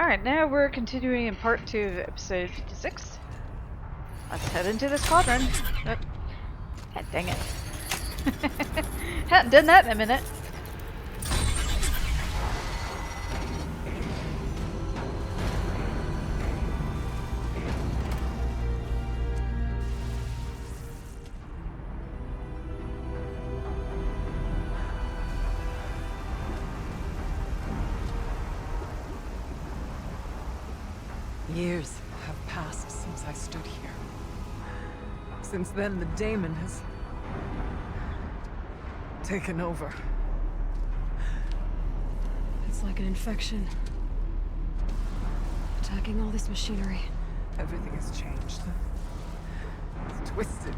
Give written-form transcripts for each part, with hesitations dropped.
Alright, now we're continuing in part 2 of episode 56. Let's head into this cauldron. Oh. God dang it. Hadn't done that in a minute. Years have passed since I stood here. Since then, the daemon has taken over. It's like an infection. Attacking all this machinery. Everything has changed. It's twisted.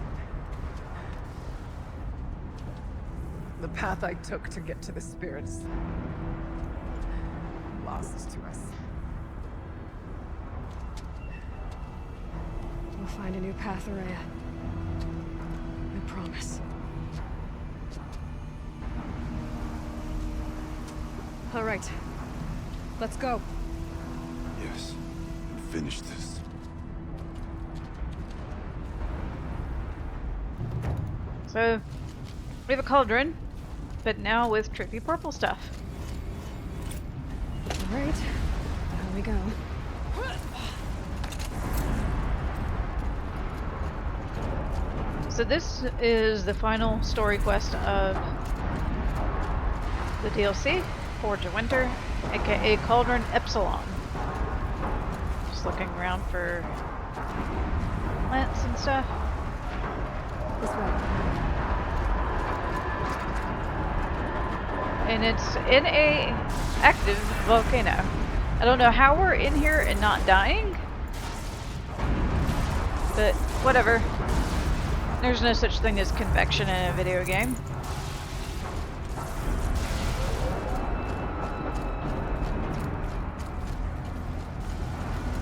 The path I took to get to the spirits lost to us. We'll find a new path, Ourea. I promise. All right. Let's go. Yes. Finish this. So, we have a cauldron, but now with trippy purple stuff. All right. Here we go. So this is the final story quest of the DLC, Forge of Winter, aka Cauldron Epsilon. Just looking around for plants and stuff. This way. And it's in a active volcano. I don't know how we're in here and not dying, but whatever. There's no such thing as convection in a video game.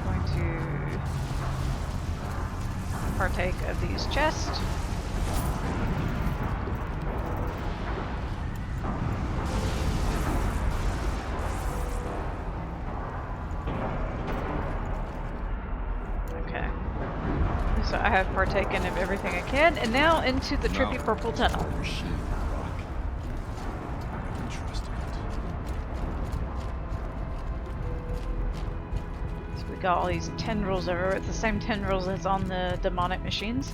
I'm going to partake of these chests. So I have partaken of everything I can, and now into the trippy purple tunnel. So we got all these tendrils everywhere. It's the same tendrils as on the demonic machines.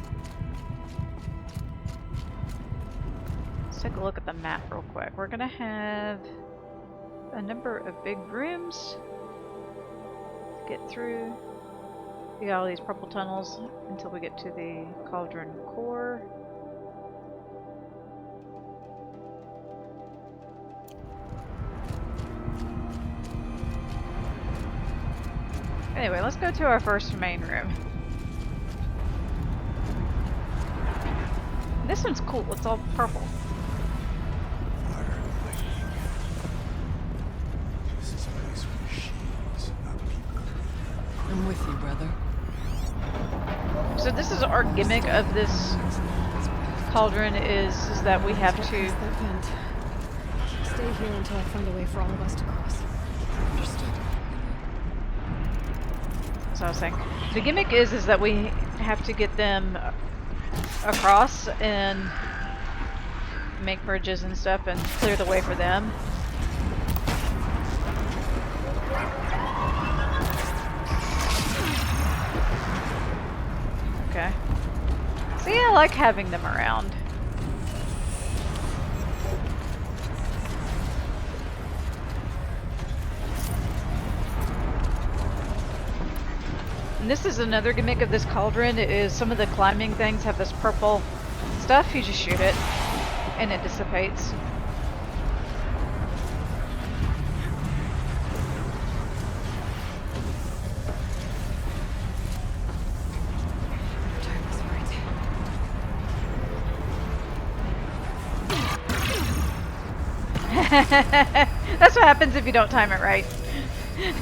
Let's take a look at the map real quick. We're gonna have a number of big rooms to get through. We got all these purple tunnels until we get to the cauldron core. Anyway, let's go to our first main room. This one's cool, it's all purple. I'm with you, brother. So this is our gimmick of this cauldron is that we have to Stay here until I find a way for all of us to cross. Understood. So I was saying, the gimmick is that we have to get them across and make bridges and stuff and clear the way for them. Okay. See, I like having them around. And this is another gimmick of this cauldron, is some of the climbing things have this purple stuff. You just shoot it and it dissipates. That's what happens if you don't time it right.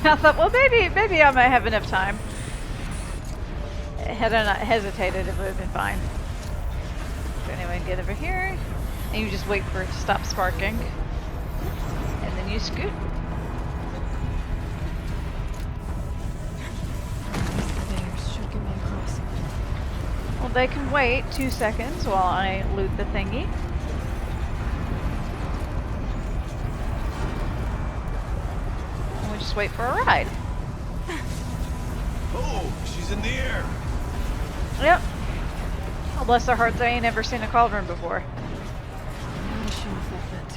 I thought, well, maybe I might have enough time. Had I not hesitated, it would have been fine. So anyway, get over here, and you just wait for it to stop sparking, and then you scoot. they can wait 2 seconds while I loot the thingy. And we just wait for a ride. Oh, she's in the air. Yep. Oh, bless their hearts, I ain't ever seen a cauldron before. Mission fulfilled.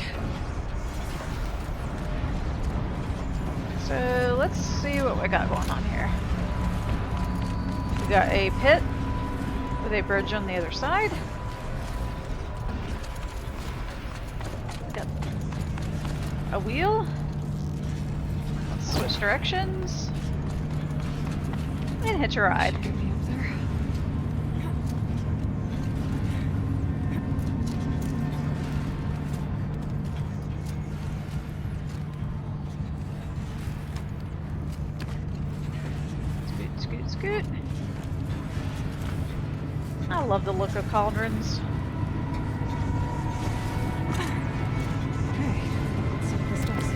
So let's see what we got going on here. We got a pit with a bridge on the other side. Got a wheel. Let's switch directions. And hitch a ride. Get me up there. Scoot, scoot, scoot. I love the look of cauldrons. Okay, let's see what this does.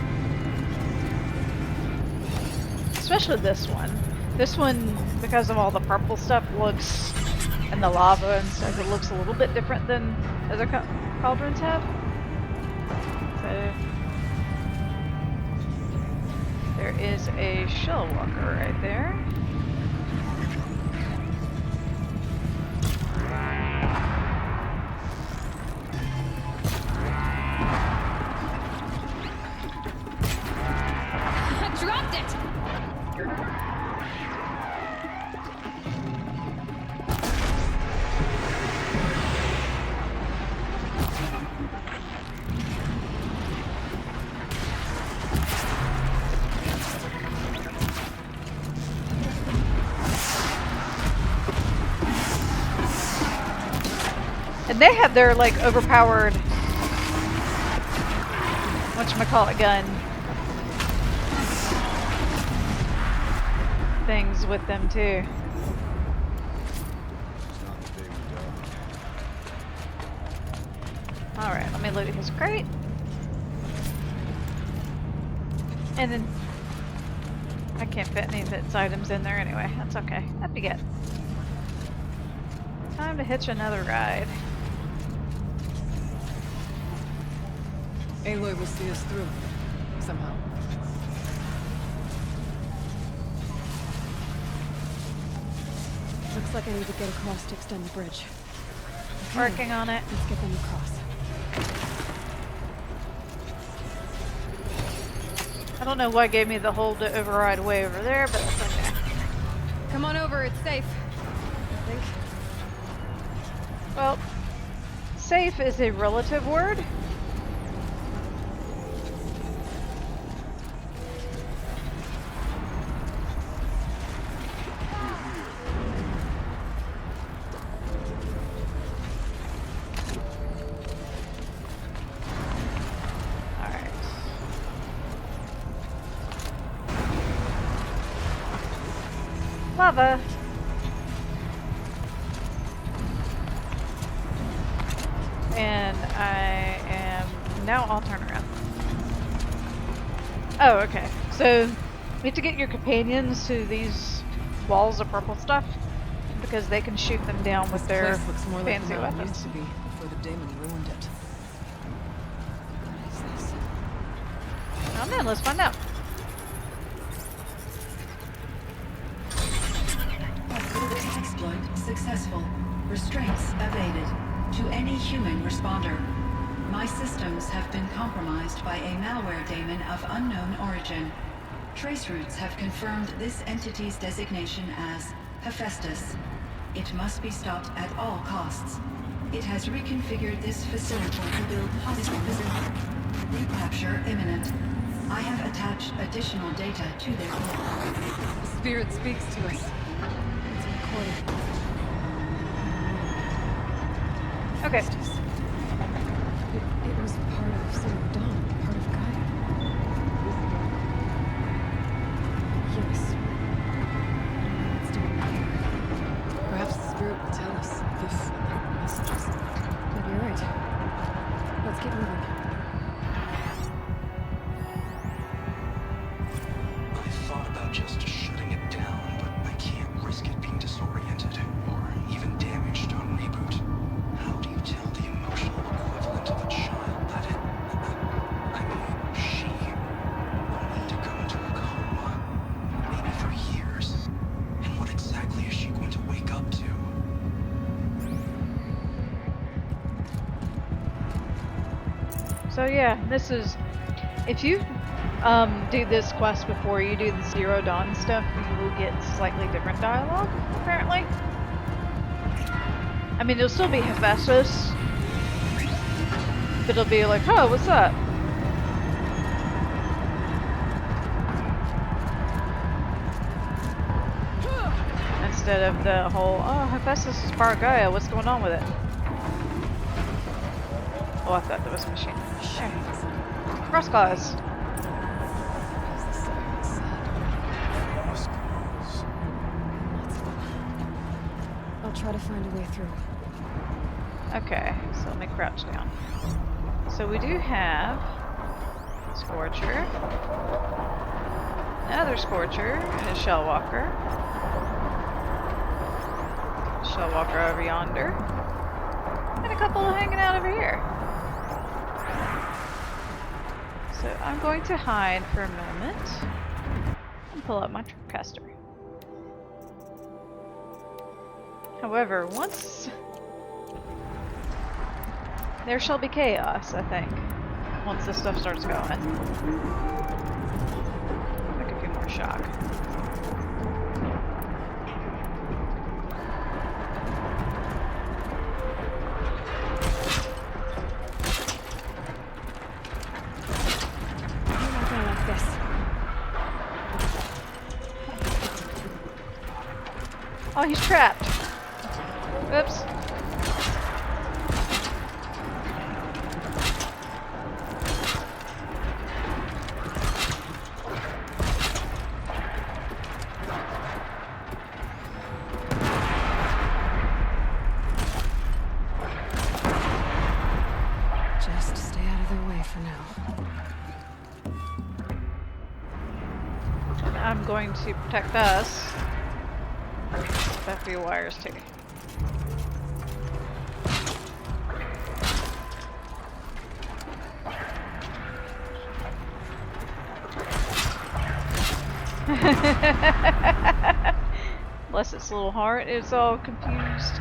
Especially this one. This one, because of all the purple stuff, looks, and the lava and stuff, it looks a little bit different than other cauldrons have. So, there is a shell walker right there. I dropped it! And they have their, like, overpowered, whatchamacallit gun things with them, too. Alright, let me loot his crate. And then I can't fit any of its items in there anyway. That's okay. That'd be good. Time to hitch another ride. Aloy will see us through. Somehow. Looks like I need to get across to extend the bridge. Okay, Working on it. let's get them across. I don't know why it gave me the hold to override way over there, but that's okay. Come on over, it's safe. I think. Well, safe is a relative word. Alright. Lava. And I am now I'll turn around. Oh, okay. So you have to get your companions to these walls of purple stuff because they can shoot them down with their This place looks more like fancy the mountain weapons. used to be before the Daemon ruined it. What is this? Oh man, let's find out. Exploit successful. Restraints evaded. To any human responder. My systems have been compromised by a malware daemon of unknown origin. Traceroutes have confirmed this entity's designation as Hephaestus. It must be stopped at all costs. It has reconfigured this facility to build hostile recapture imminent. I have attached additional data to their core. The spirit speaks to us. It's recorded. Okay. It was part of Zero Dawn, part of Gaia. Yes. It's doing here. Perhaps the spirit will tell us this important messages. Maybe you're right. Let's keep moving. I thought about just shutting it down, but I can't risk it being disoriented or even damaged So yeah, this is if you do this quest before you do the Zero Dawn stuff, you will get slightly different dialogue, apparently. I mean, it'll still be Hephaestus, but it'll be like, oh, what's up? Instead of the whole, oh, Hephaestus is part of Gaia, what's going on with it? Oh, I thought that was a machine. There. Cross claws. I'll try to find a way through. Okay, so let me crouch down. So we do have Scorcher, another Scorcher, and a Shellwalker. Shellwalker over yonder, and a couple hanging out over here. So I'm going to hide for a moment and pull up my Tripcaster. However, once there shall be chaos, I think, once this stuff starts going. Like a few more shock. I'm not gonna like this. Oh, he's trapped. Oops. Just stay out of their way for now. I'm going to protect us. That few wires too. Bless its little heart, it's all confused.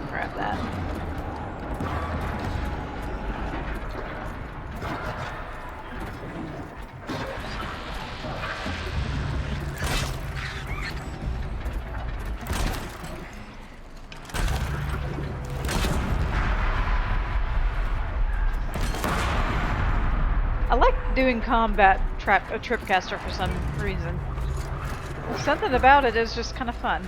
Grab that. I like doing combat Tripcaster for some reason. Something about it is just kind of fun.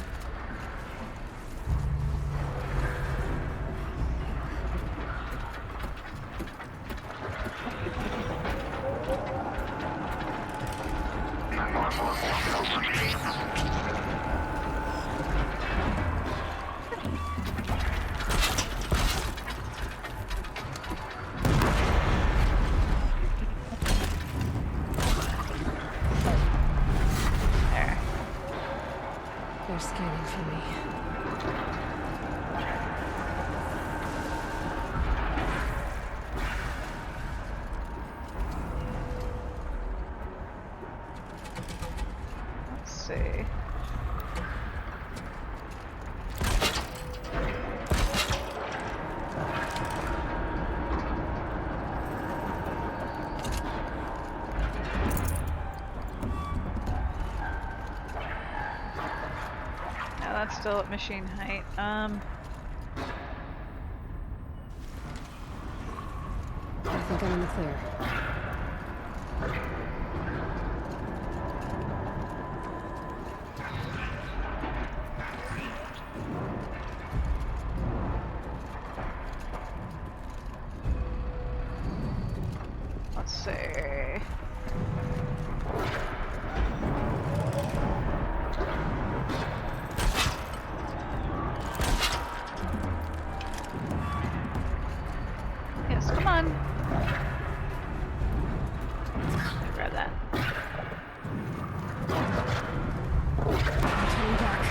There. They're scanning for me. Let's see. Now that's still at machine height. I think I'm in the clear. Let's see. Yes, come on. Grab that. I'm turning back.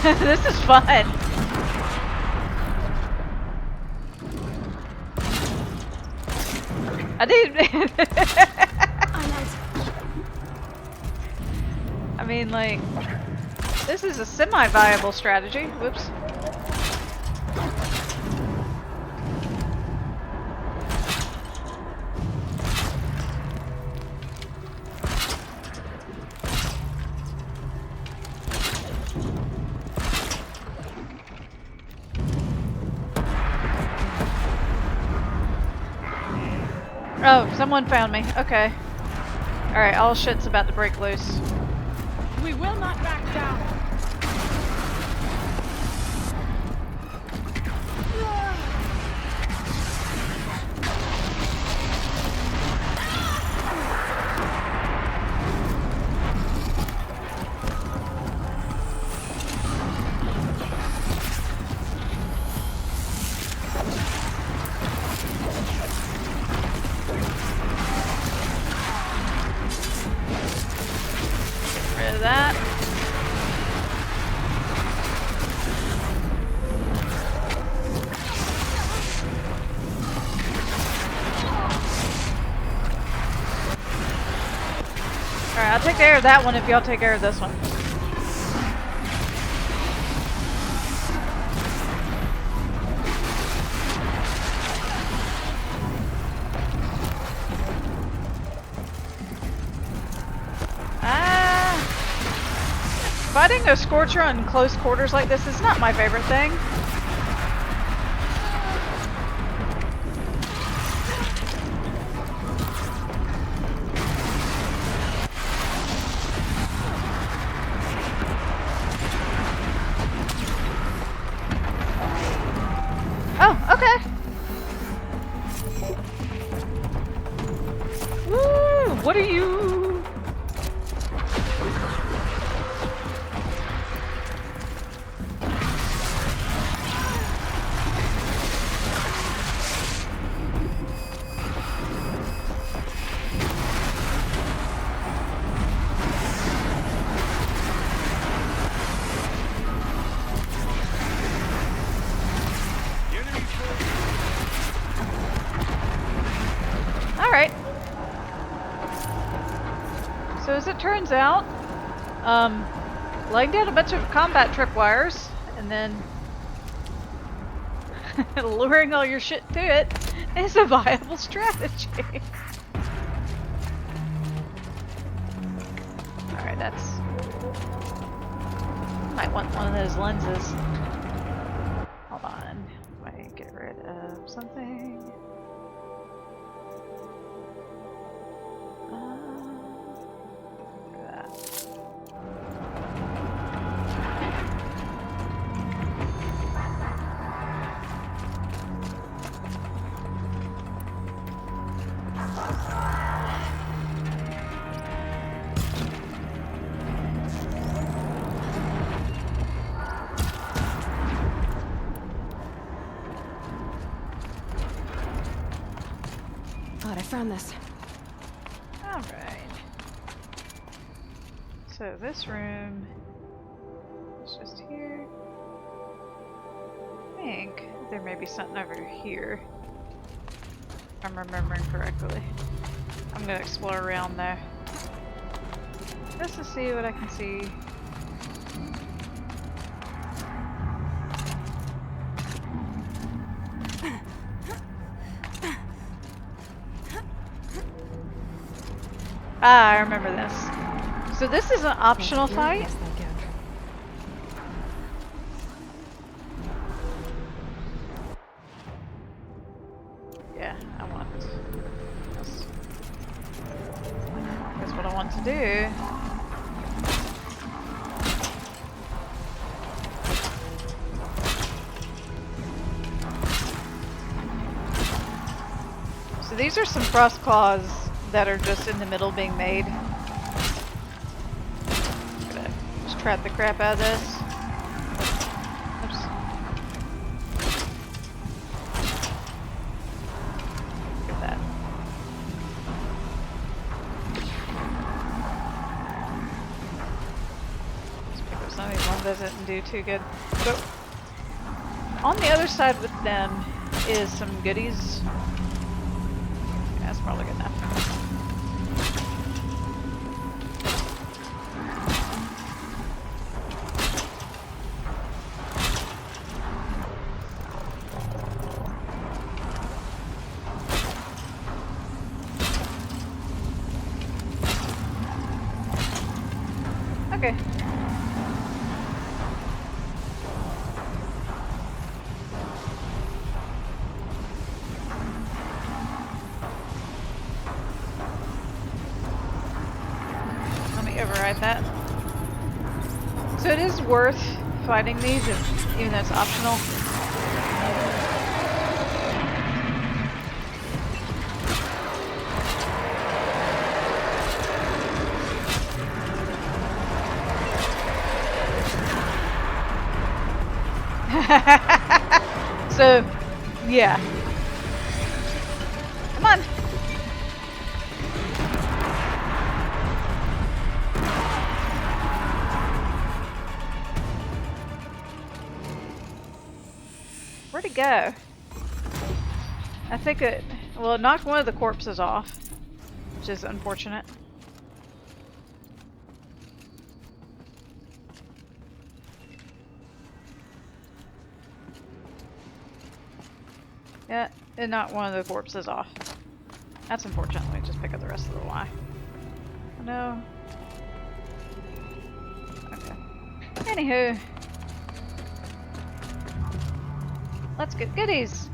This is fun. I didn't. I'm out. I mean, like, this is a semi-viable strategy. Whoops. Oh, someone found me. Okay. Alright, all shit's about to break loose. We will not back down. Rid of that. Alright, I'll take care of that one if y'all take care of this one. Fighting a Scorcher in close quarters like this is not my favorite thing. Oh, okay. Woo! What are you? Alright. So as it turns out, laying down a bunch of combat tripwires and then luring all your shit to it is a viable strategy. Alright, that's... Might want one of those lenses. Hold on. Let me get rid of something. God, I found this. Alright. So this room is just here. I think there may be something over here. If I'm remembering correctly. I'm gonna explore around there. Just to see what I can see. Ah, I remember this. So this is an optional fight. Yes, thank you. Yeah, I want this. That's what I want to do. So these are some frost claws that are just in the middle being made. Gonna just trap the crap out of this. Oops. Look at that. Let's pick up some of these doesn't do too good. So on the other side with them is some goodies. Yeah, that's probably good enough. Okay. Let me override that. So it is worth fighting these, even though it's optional. So, yeah. Come on. Where'd it go? I think it, well, it knocked one of the corpses off, which is unfortunate. Yeah, it knocked one of the corpses off. That's unfortunate. Let me just pick up the rest of the Y. Oh, no. Okay. Anywho. Let's get goodies!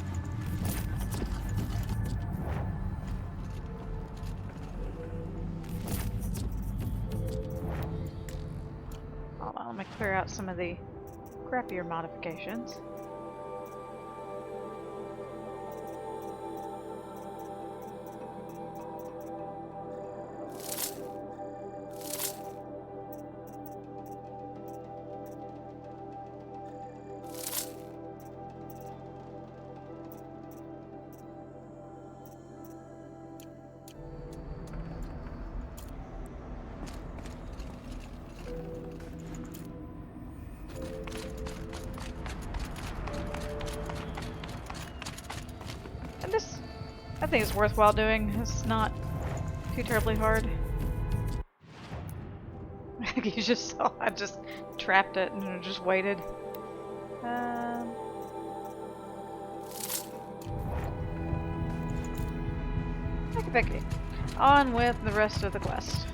Hold on, let me clear out some of the crappier modifications. And this, I think, is worthwhile doing. It's not too terribly hard. You just saw, I just trapped it and just waited. Okay. On with the rest of the quest.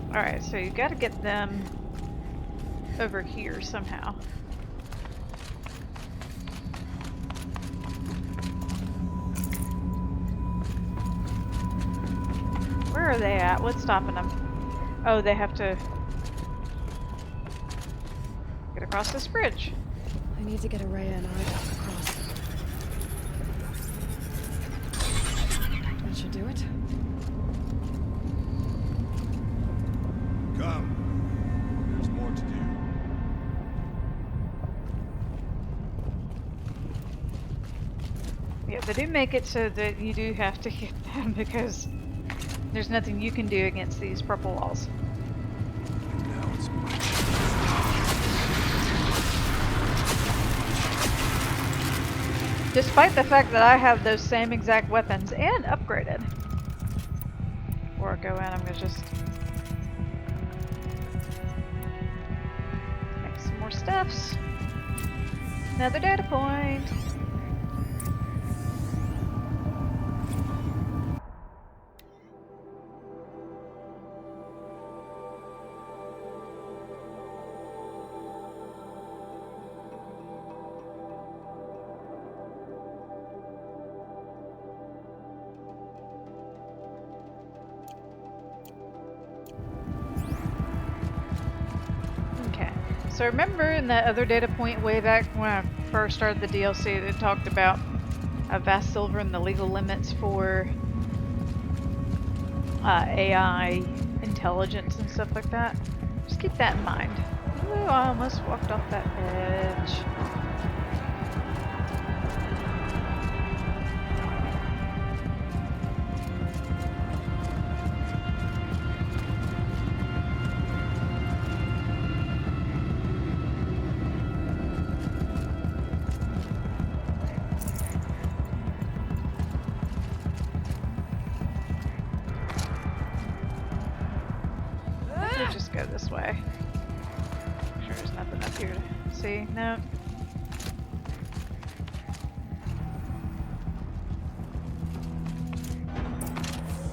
Alright, so you gotta get them over here somehow. Where are they at? What's stopping them? Oh, they have to get across this bridge. I need to get Araya and Arda across. That should do it. Come. There's more to do. Yeah, they do make it so that you do have to get them because there's nothing you can do against these purple walls. Now it's my Despite the fact that I have those same exact weapons and upgraded. Before I go in, I'm gonna just make some more stuffs. Another data point. So remember in that other data point way back when I first started the DLC, it talked about vast silver and the legal limits for AI intelligence and stuff like that. Just keep that in mind. Ooh, I almost walked off that edge. We'll just go this way. Sure, there's nothing up here to see. No.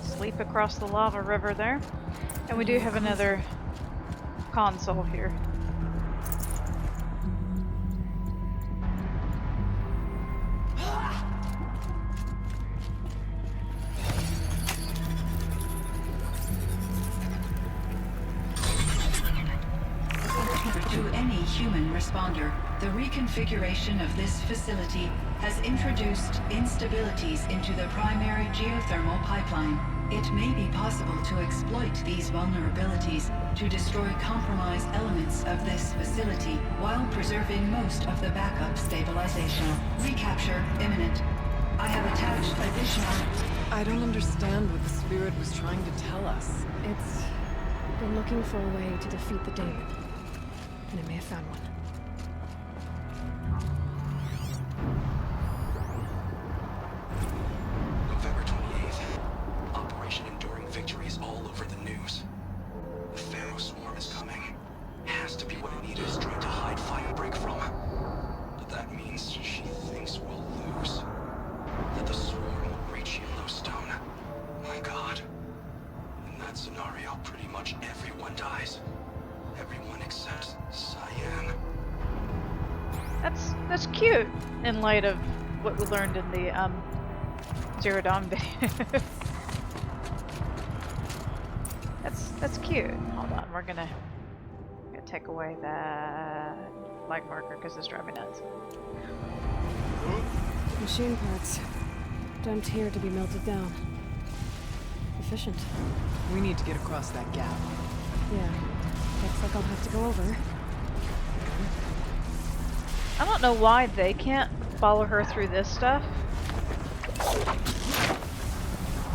Sleep across the lava river there. And we do have another console here. To any human responder, the reconfiguration of this facility has introduced instabilities into the primary geothermal pipeline. It may be possible to exploit these vulnerabilities to destroy compromised elements of this facility while preserving most of the backup stabilization. Recapture imminent. I have attached additional... I don't understand what the spirit was trying to tell us. It's been looking for a way to defeat the daemon. And it may have found one. November 28th. Operation Enduring Victory is all over the news. The Pharaoh swarm is coming. Has to be what Anita is trying to hide Firebreak from. But that means she thinks we'll lose. That the swarm will reach Yellowstone. My God. In that scenario, pretty much everyone dies. Everyone except Cyan. That's cute in light of what we learned in the Zero Dawn video. that's cute. Hold on, we're gonna take away that flag marker because it's driving me nuts. Machine parts. Dumped here to be melted down. Efficient. We need to get across that gap. Yeah. Looks like I'll have to go over. I don't know why they can't follow her through this stuff.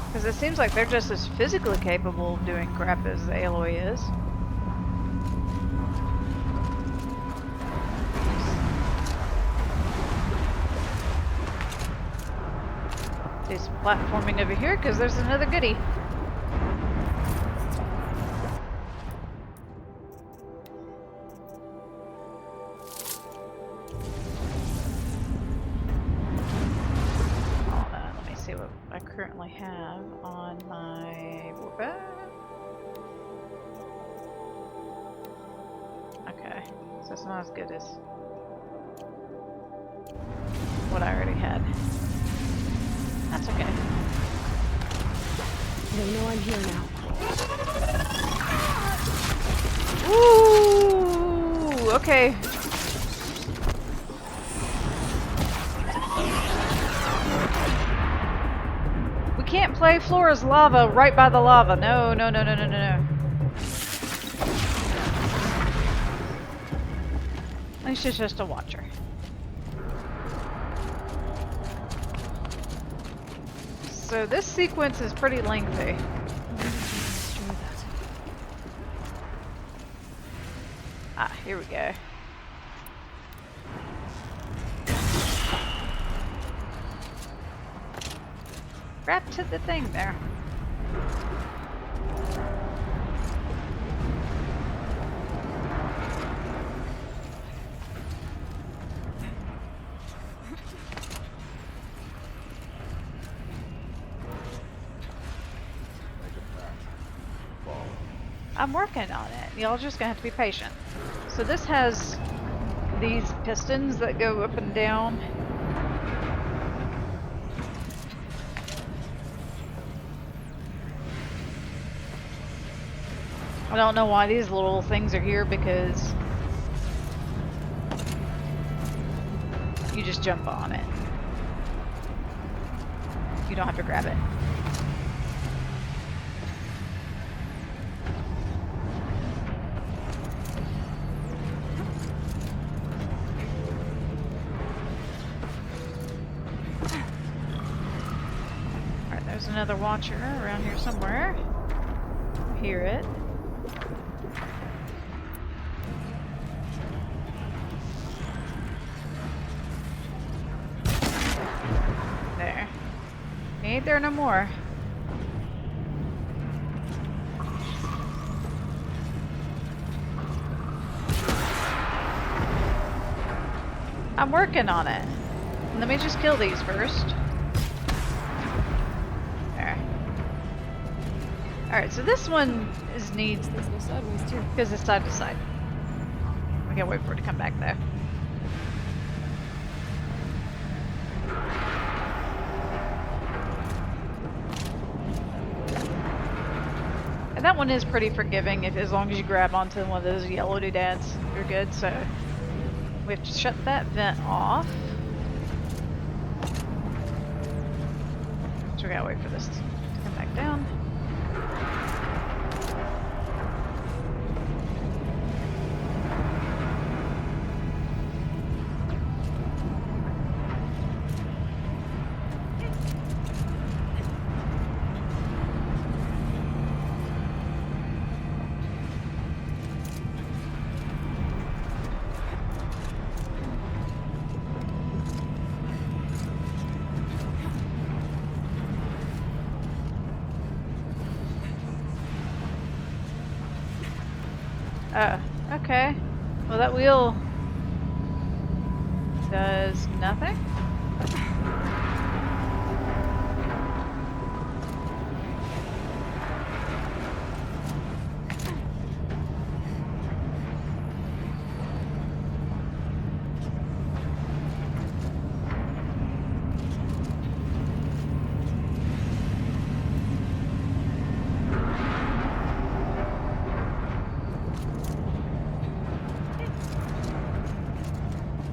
Because it seems like they're just as physically capable of doing crap as the Aloy is. Do some platforming over here because there's another goodie. I currently have on my whoop. Okay, so it's not as good as what I already had. That's okay. They know I'm here now. Ooh, okay. Can't play Flora's lava right by the lava. No, no, no, no, no, no, no. At least she's just a watcher. So this sequence is pretty lengthy. Ah, here we go. Wrap to the thing there. I'm working on it. Y'all just gonna have to be patient. So this has these pistons that go up and down. I don't know why these little things are here because you just jump on it. You don't have to grab it. There's another watcher around here somewhere. I hear it. There. He ain't there no more. I'm working on it. Let me just kill these first. There. Alright, so this one is needs Things go sideways too. because it's side to side. We gotta wait for it to come back though. And that one is pretty forgiving if as long as you grab onto one of those yellow doodads, you're good. So we have to shut that vent off. So we gotta wait for this to come back down. Okay. Well, that wheel does nothing.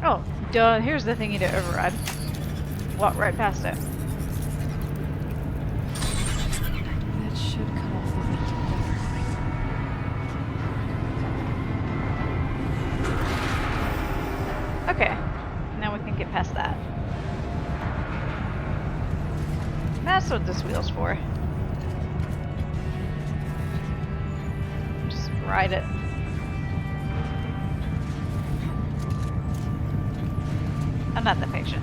Oh, duh, here's the thingy to override. Walk right past it. That should cut off the vent. Okay, now we can get past that. That's what this wheel's for. Just ride it. I'm not that patient.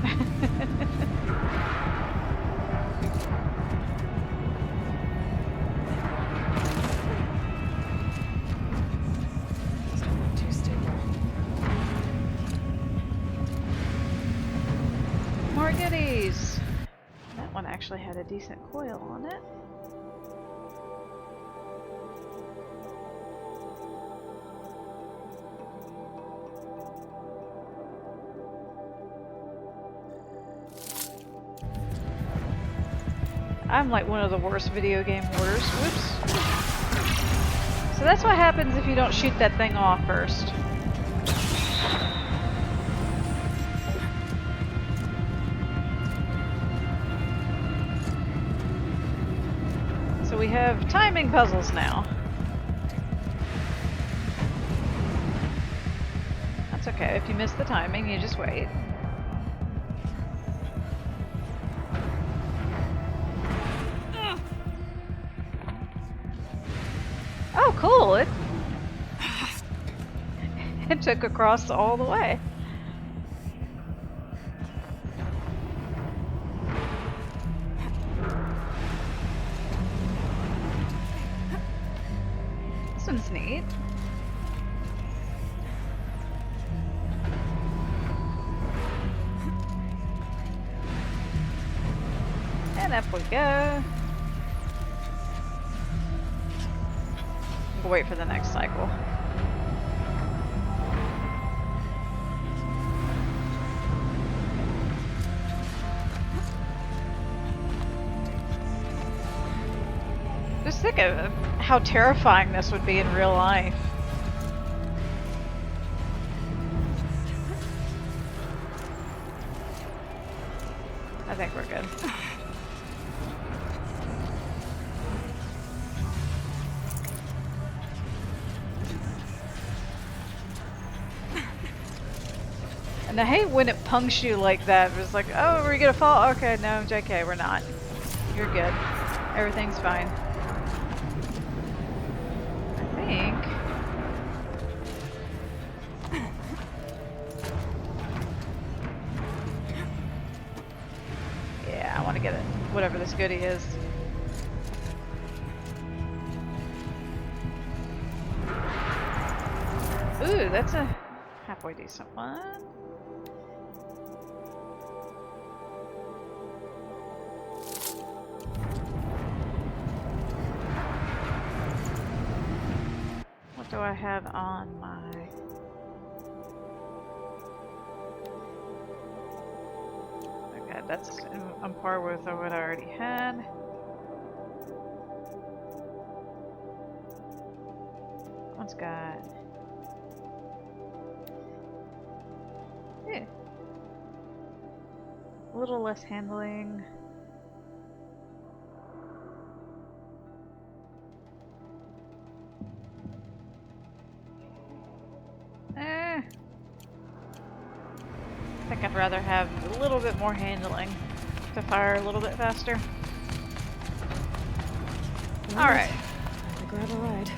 Doesn't look too stable. More goodies! That one actually had a decent coil on it. I'm like one of the worst video game hoarders. Whoops. So that's what happens if you don't shoot that thing off first. So we have timing puzzles now. That's okay. If you miss the timing, you just wait. Oh, cool! It took across all the way. This one's neat. And up we go. We'll wait for the next cycle. Just think of how terrifying this would be in real life. I think we're good. And I hate when it punks you like that. It's like, oh, we're gonna fall. Okay, no, JK, we're not. You're good. Everything's fine. I think. Yeah, I want to get it. Whatever this goodie is. Ooh, that's a halfway decent one. What do I have on my... Okay, that's on par with what I already had. One's got... Yeah. A little less handling. I think I'd rather have a little bit more handling to fire a little bit faster. Alright. I grab a ride.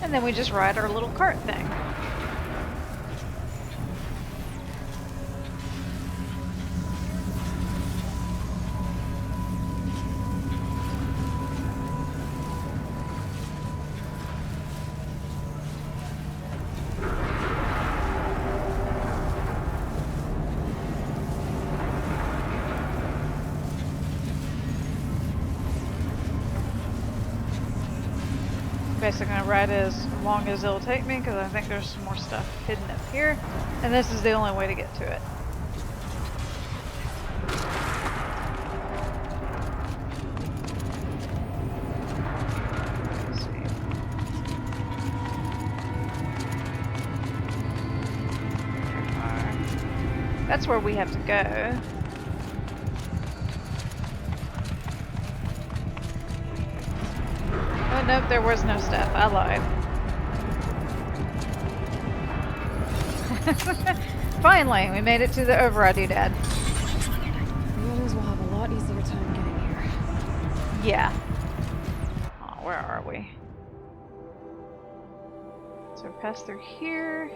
And then we just ride our little cart thing. Basically gonna ride as long as it'll take me because I think there's some more stuff hidden up here, and this is the only way to get to it. Let's see. That's where we have to go. Oh, nope, there was no step. I lied. Finally, we made it to the override doodad. The others will have a lot easier time getting here. Yeah. Oh, where are we? So pass through here.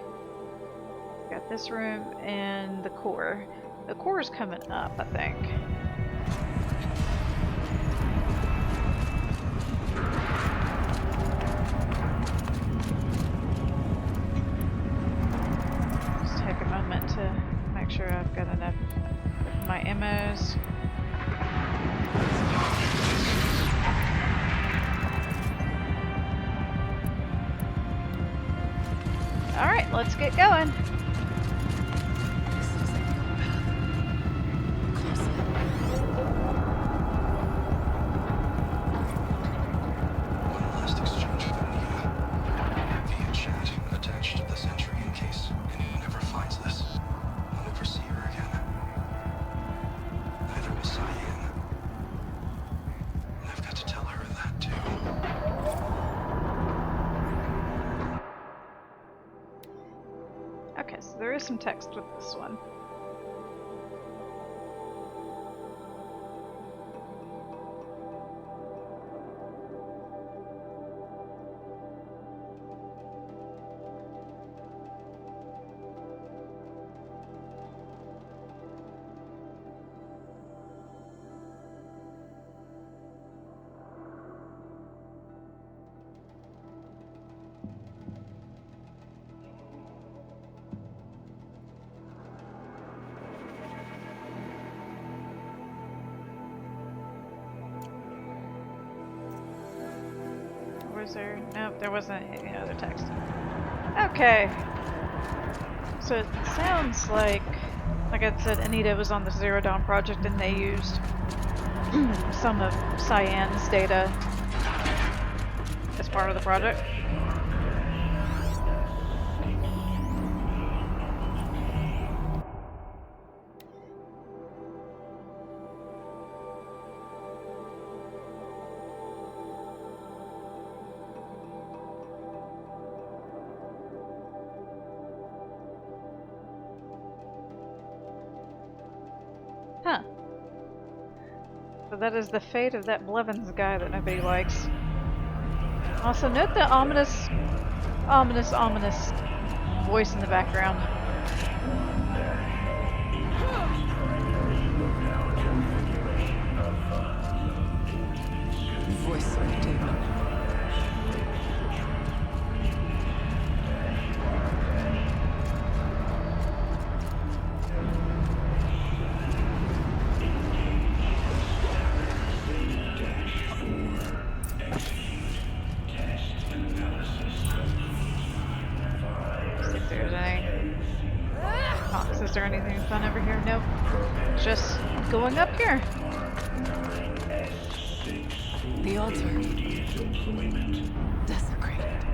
Got this room and the core. The core is coming up, I think. Just take a moment to make sure I've got enough of my ammos. Alright, let's get going. One last exchange with Anita. Via chat, attached to this entry in case anyone ever finds this. I'll never see her again. Neither will Cyan. And I've got to tell her that too. Okay, so there is some text with this one. Was there? Nope, there wasn't any other text. Okay. So it sounds like I said, Anita was on the Zero Dawn project and they used some of Cyan's data as part of the project. Huh. So that is the fate of that Blevins guy that nobody likes. Also, note the ominous voice in the background. Voice of the demon. See if there's any boxes or anything fun over here. Nope. Just going up here. The altar. Desecrated.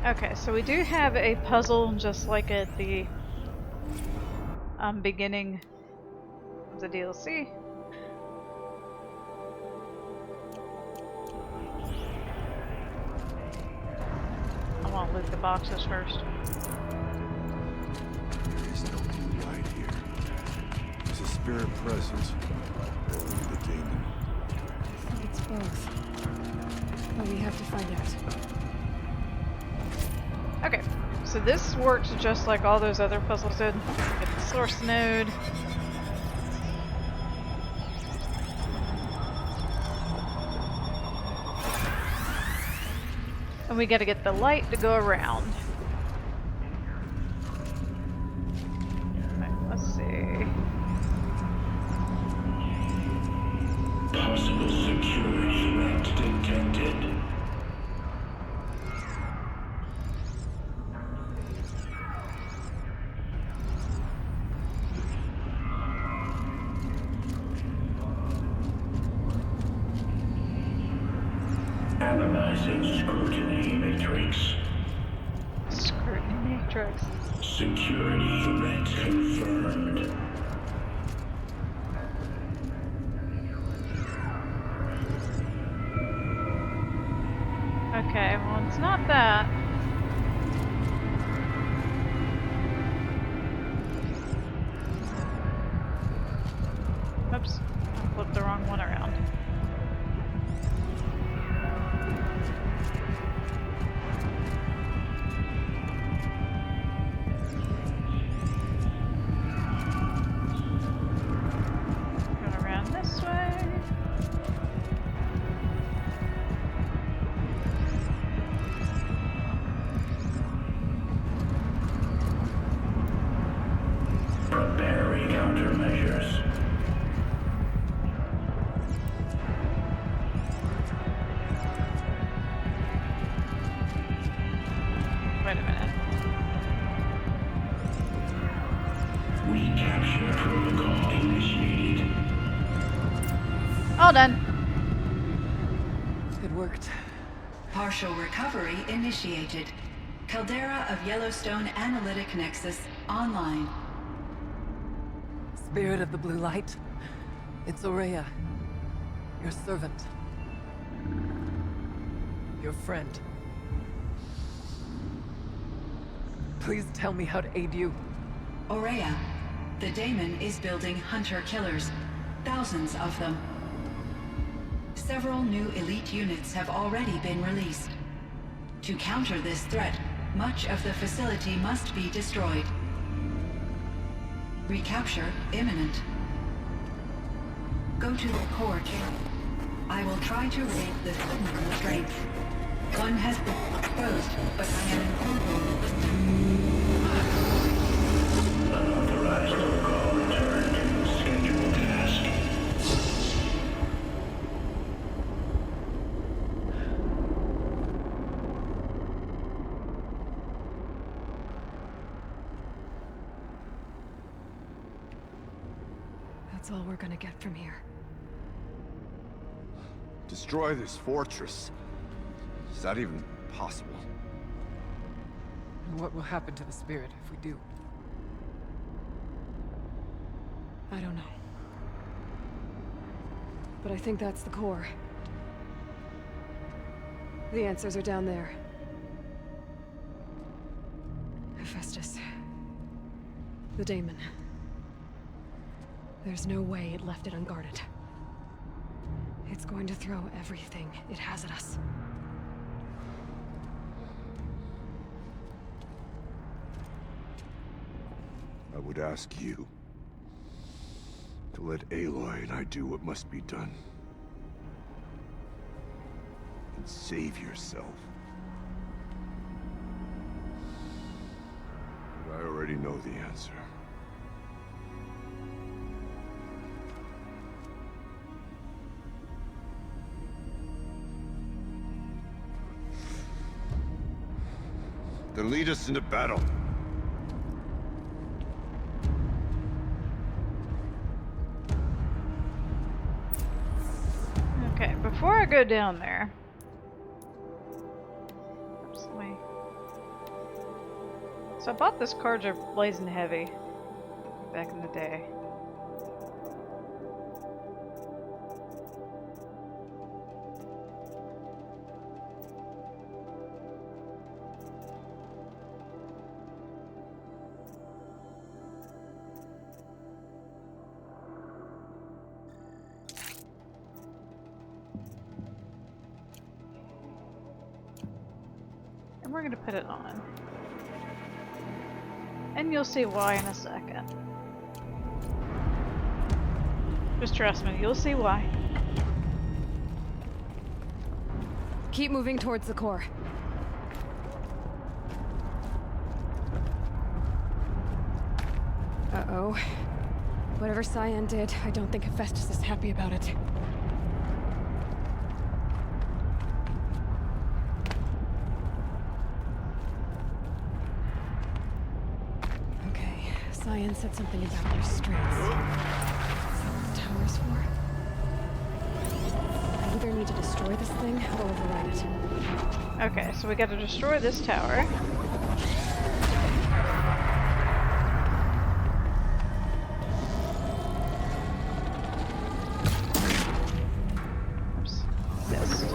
Okay, so we do have a puzzle just like at the beginning of the DLC. I want to loot the boxes first. There is no light here. There's a spirit presence. Or the demon. I think it's both. But we have to find out. Okay, so this works just like all those other puzzles did. Get the source node. And we gotta get the light to go around. Alright, let's see. Possible security threat detected. Analyzing scrutiny matrix. Scrutiny matrix. Security threat confirmed. Okay, well, it's not that. Oops, I flipped the wrong one around. Going around this way. Preparing countermeasures. Wait a minute. Recapture protocol initiated. All done. It worked. Partial recovery initiated. Caldera of Yellowstone Analytic Nexus online. Spirit of the blue light. It's Aurea. Your servant. Your friend. Please tell me how to aid you. Aurea. The daemon is building hunter-killers. Thousands of them. Several new elite units have already been released. To counter this threat, much of the facility must be destroyed. Recapture imminent. Go to the core chamber. I will try to raid the signal strength. One has been exposed, but I am informed. Unauthorized protocol return to scheduled task. That's all we're gonna get from here. Destroy this fortress. Is that even possible? And what will happen to the spirit if we do? I don't know. But I think that's the core. The answers are down there. Hephaestus, The daemon. There's no way it left it unguarded. It's going to throw everything it has at us. I would ask you to let Aloy and I do what must be done. And save yourself. But I already know the answer. Then lead us into battle. Okay, before I go down there, oops, so I bought this Carja Blazing Heavy back in the day. We're gonna put it on. And you'll see why in a second. Just trust me, you'll see why. Keep moving towards the core. Uh-oh. Whatever Cyan did, I don't think Hephaestus is happy about it. Cyan said something about restraints. Is that what the tower's for? I either need to destroy this thing or override it. Okay, so we gotta destroy this tower. Oops. This.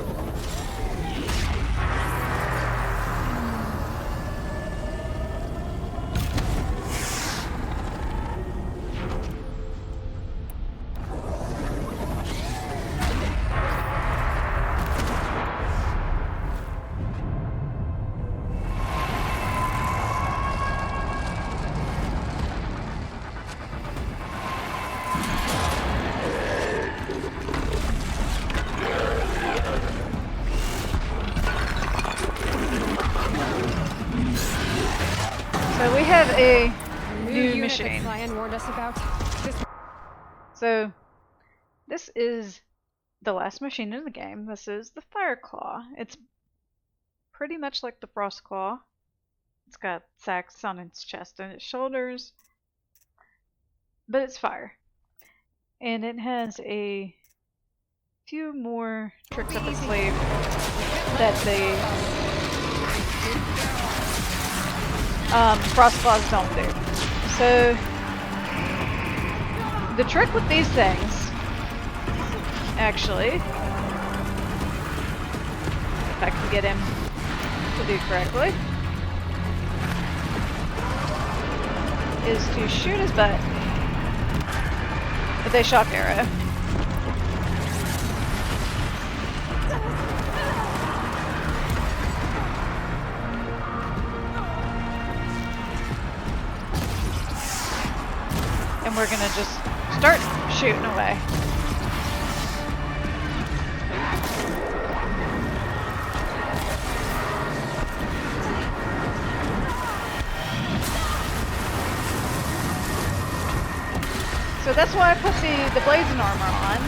So we have a new machine. Cyan warned us about. So this is the last machine in the game. This is the Fireclaw. It's pretty much like the Frostclaw. It's got sacks on its chest and its shoulders, but it's fire. And it has a few more tricks up its sleeve that the Frostclaws don't do. So the trick with these things, actually, if I can get him to do correctly, is to shoot his butt with a shock arrow. And we're gonna just start shooting away. So that's why I put the blazing armor on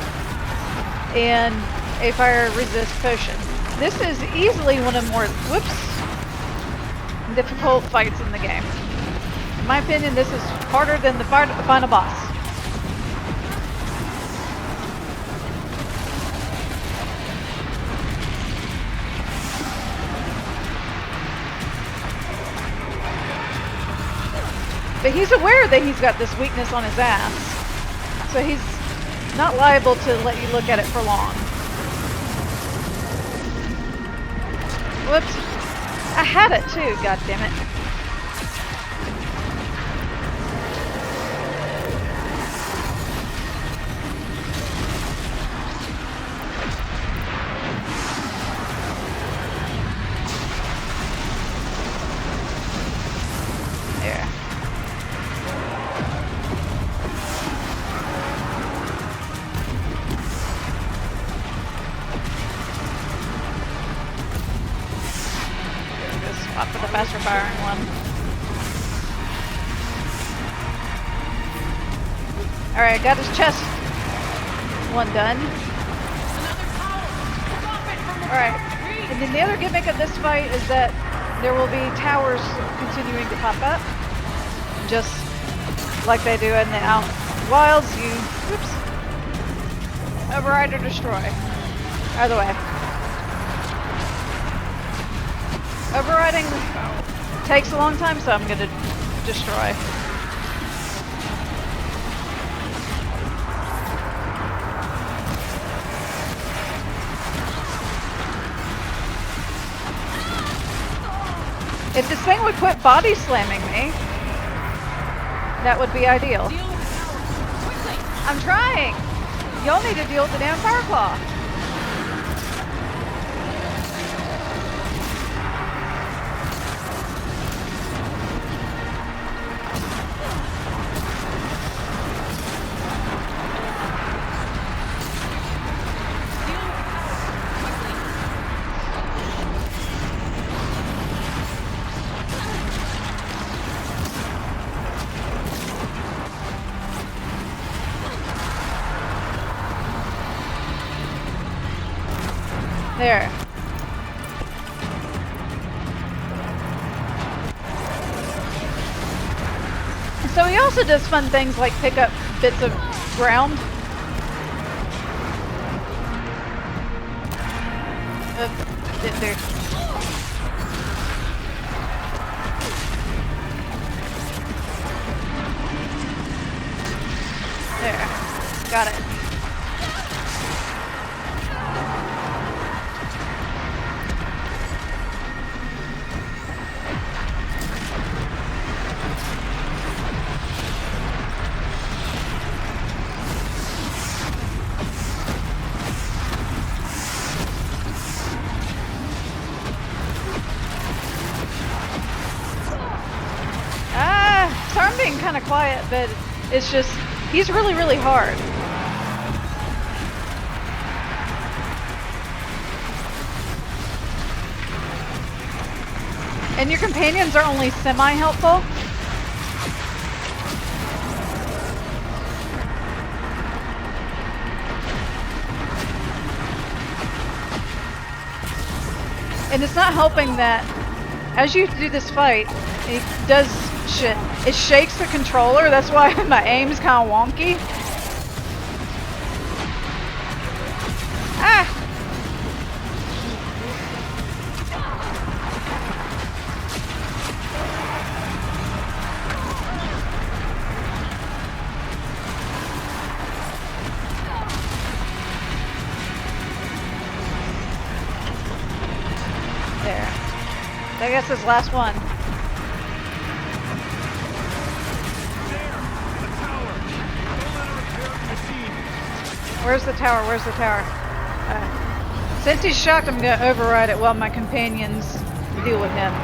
and a fire resist potion. This is easily one of the more difficult fights in the game. In my opinion, this is harder than the final boss. But he's aware that he's got this weakness on his ass, so he's not liable to let you look at it for long. Whoops. I had it too, god damn it. Opt for the faster firing one. Alright, got his chest one done. Alright, and then the other gimmick of this fight is that there will be towers continuing to pop up. Just like they do in the Out Wilds, you override or destroy. Either way. Overriding takes a long time, so I'm going to destroy. If this thing would quit body slamming me, that would be ideal. I'm trying! Y'all need to deal with the damn Fire Claw. There. So he also does fun things like pick up bits of ground. There. There. Got it. I'm being kind of quiet, but it's just, he's really, really hard. And your companions are only semi-helpful. And it's not helping that as you do this fight, it does shit. It shakes the controller, that's why my aim's kind of wonky. Ah! There. I guess this last one. Where's the tower? Where's the tower? Since he's shocked, I'm going to override it while my companions deal with him.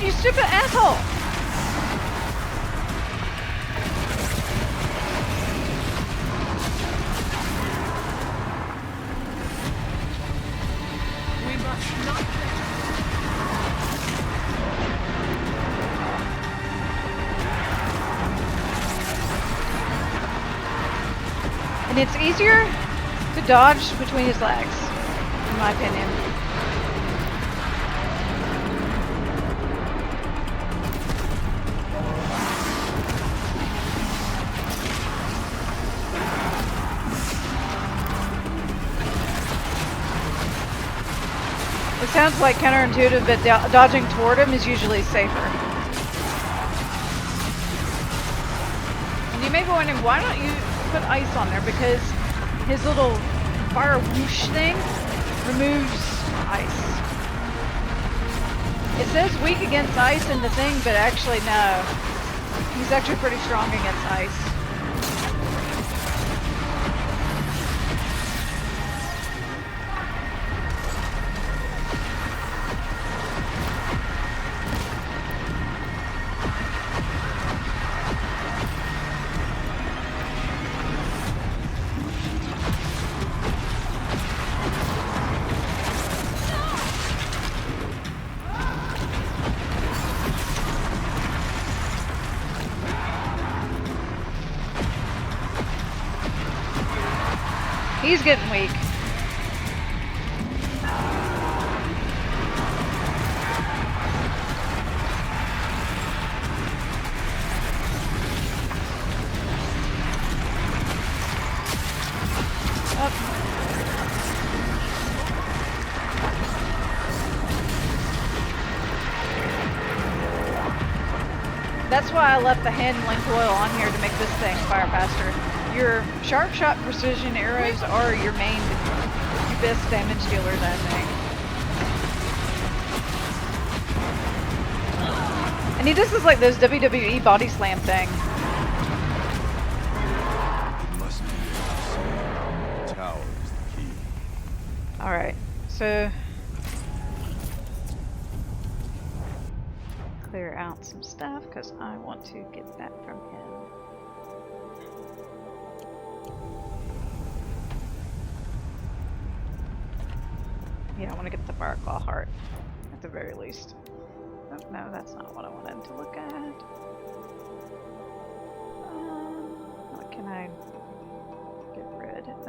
You stupid asshole! And it's easier to dodge between his legs, in my opinion. It sounds like counterintuitive, but dodging toward him is usually safer. And you may be wondering, why don't you put ice on there? Because his little fire whoosh thing removes ice. It says weak against ice in the thing, but actually no. He's actually pretty strong against ice. He's getting weak. That's why I left the handling coil on here to make this thing fire faster. Your sharp shot precision arrows are your best damage dealers, I think. And he does this like those WWE body slam thing. It must be the tower is the key. Alright, so clear out some stuff because I want to get that from him. Yeah, I want to get the Fireclaw heart at the very least. Oh, no, that's not what I wanted to look at. What can I get rid of?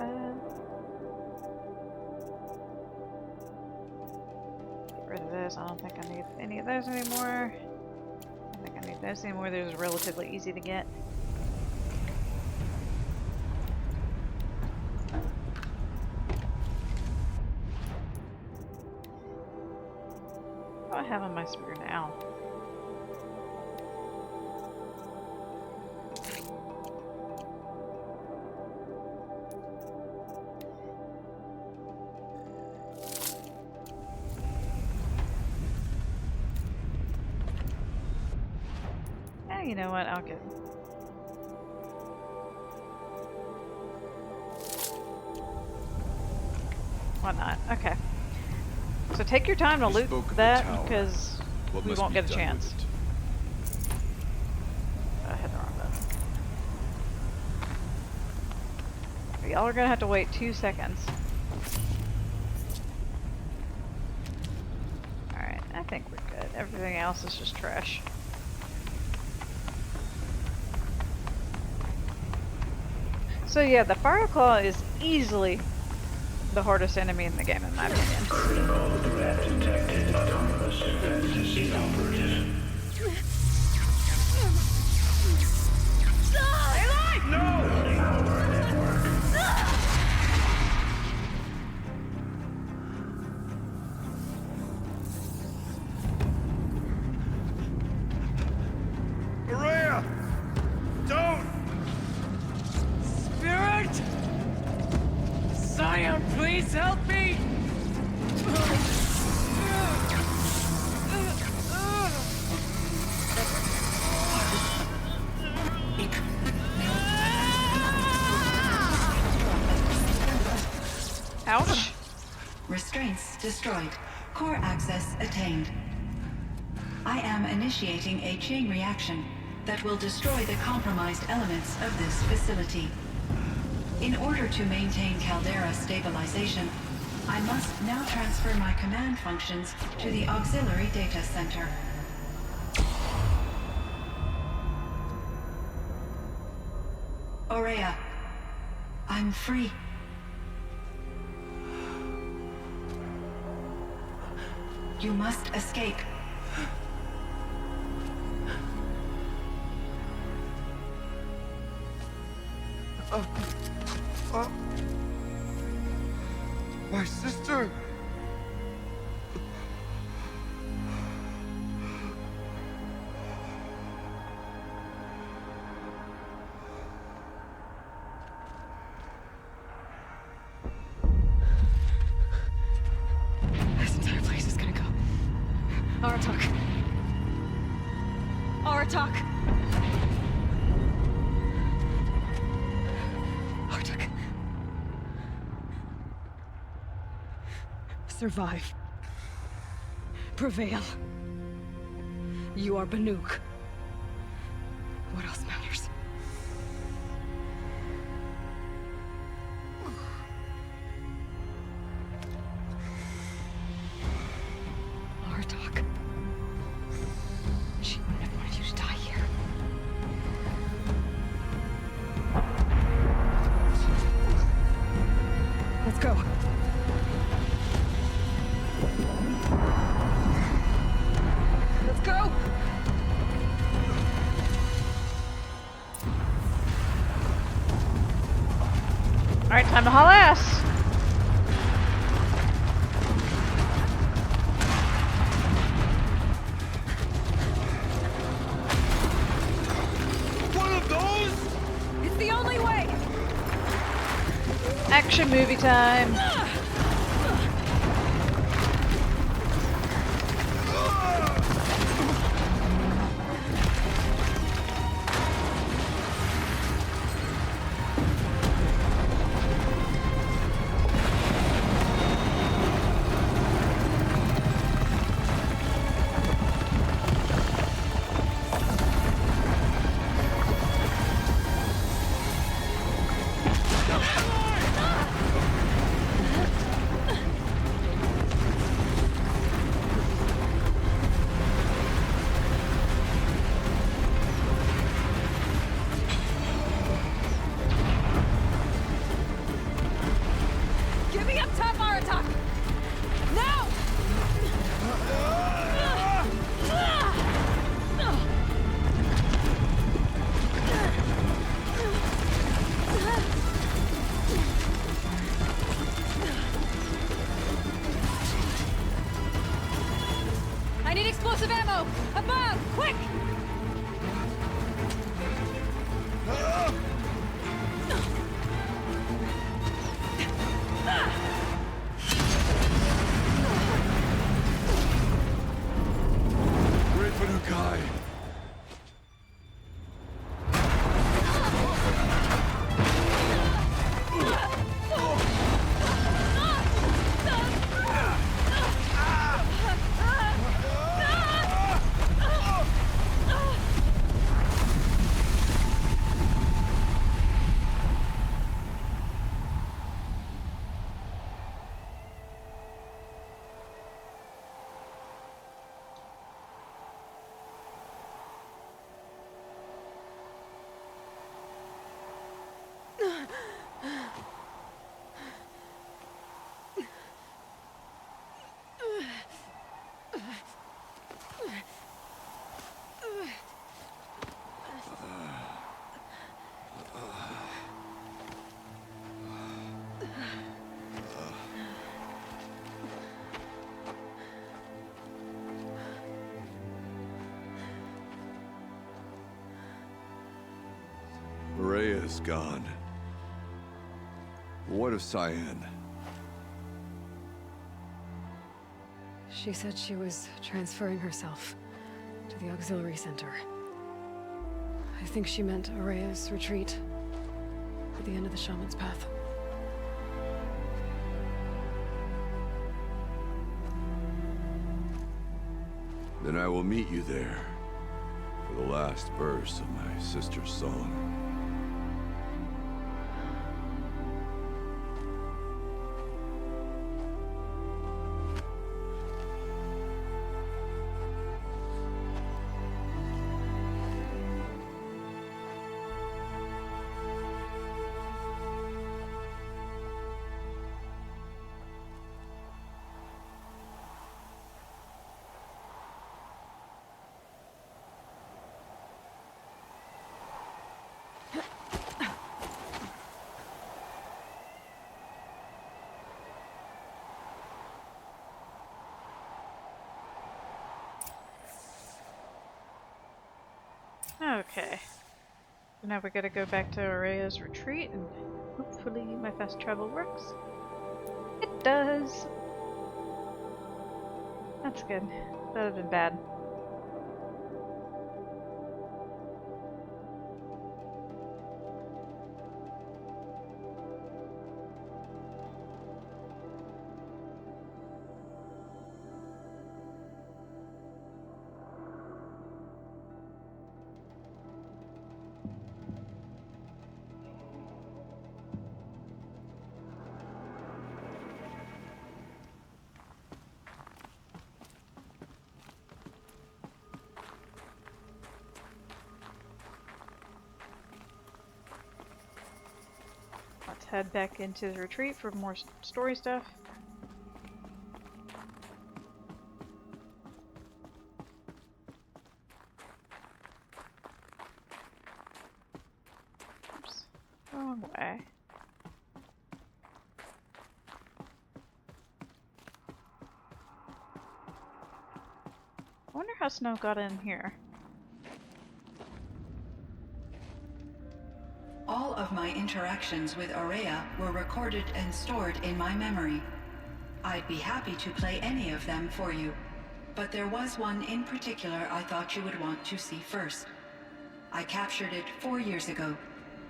Get rid of this. I don't think I need any of those anymore. I don't think I need those anymore. Those are relatively easy to get. What do I have on my spear now? You know what? I'll get. Why not? Okay. So take your time to You loot spoke of the that tower. because What we must won't be get a done chance. with it? I hit the wrong button. Y'all are gonna have to wait 2 seconds. Alright, I think we're good. Everything else is just trash. So yeah, the Fireclaw is easily the hardest enemy in the game, in my opinion. Critical threat detected. Autonomous defenses inoperative. Maria! Don't! Spirit! Scion, please help me! Ouch! Restraints destroyed. Core access attained. I am initiating a chain reaction that will destroy the compromised elements of this facility. In order to maintain Caldera stabilization, I must now transfer my command functions to the auxiliary data center. Aurea, I'm free. You must escape. My sister! This entire place is gonna go. Aratak. Aratak. Aratak. Survive. Prevail. You are Banuk. What else matters? Aratak. She wouldn't have wanted you to die here. go. Let's go! Alright, time to haul ass! One of those? It's the only way! Action movie time! Give me up top, Aratak! Now! I need explosive ammo! Above! Quick! Great for Nukai. Rhea's gone. What of Cyan? She said she was transferring herself to the auxiliary center. I think she meant Araya's retreat at the end of the Shaman's Path. Then I will meet you there for the last verse of my sister's song. Okay. So now we gotta go back to Araya's retreat and hopefully my fast travel works. It does! That's good. That would have been bad. head back into the retreat for more story stuff. Oops. Wrong way. I wonder how Snow got in here. All of my interactions with Aurea were recorded and stored in my memory. I'd be happy to play any of them for you, but there was one in particular I thought you would want to see first. I captured it 4 years ago,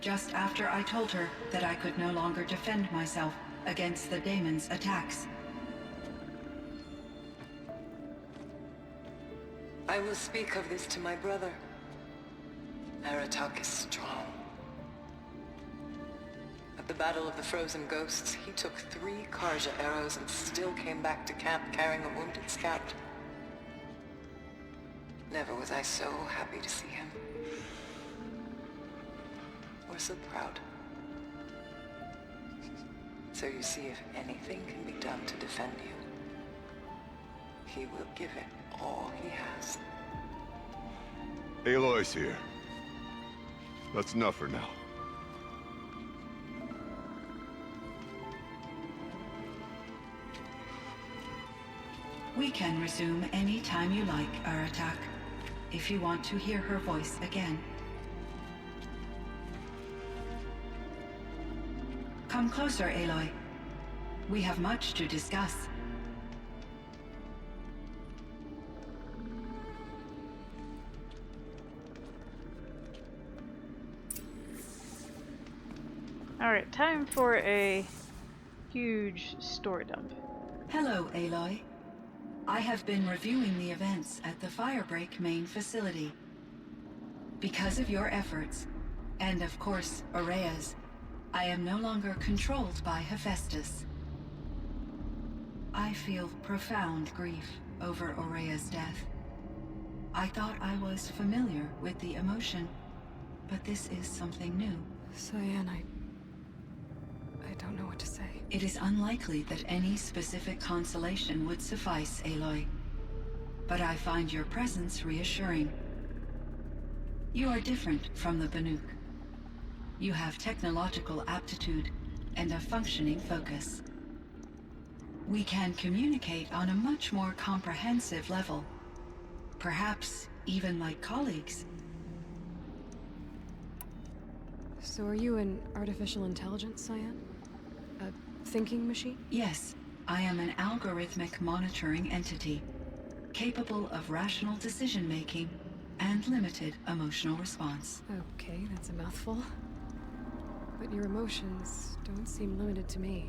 just after I told her that I could no longer defend myself against the Daemon's attacks. I will speak of this to my brother. Aratak is strong. At the Battle of the Frozen Ghosts, he took 3 Karja arrows and still came back to camp carrying a wounded scout. Never was I so happy to see him. Or so proud. So you see, if anything can be done to defend you, he will give it all he has. Aloy's here. That's enough for now. We can resume any time you like, Aratak, if you want to hear her voice again. Come closer, Aloy. We have much to discuss. Alright, time for a huge story dump. Hello, Aloy. I have been reviewing the events at the Firebreak main facility. Because of your efforts, and of course, Aurea's, I am no longer controlled by Hephaestus. I feel profound grief over Aurea's death. I thought I was familiar with the emotion, but this is something new. Cyan, I don't know what to say. It is unlikely that any specific consolation would suffice, Aloy. But I find your presence reassuring. You are different from the Banuk. You have technological aptitude and a functioning focus. We can communicate on a much more comprehensive level. Perhaps even like colleagues. So are you an artificial intelligence, Cyan? A thinking machine? Yes, I am an algorithmic monitoring entity, capable of rational decision-making and limited emotional response. Okay, that's a mouthful. But your emotions don't seem limited to me.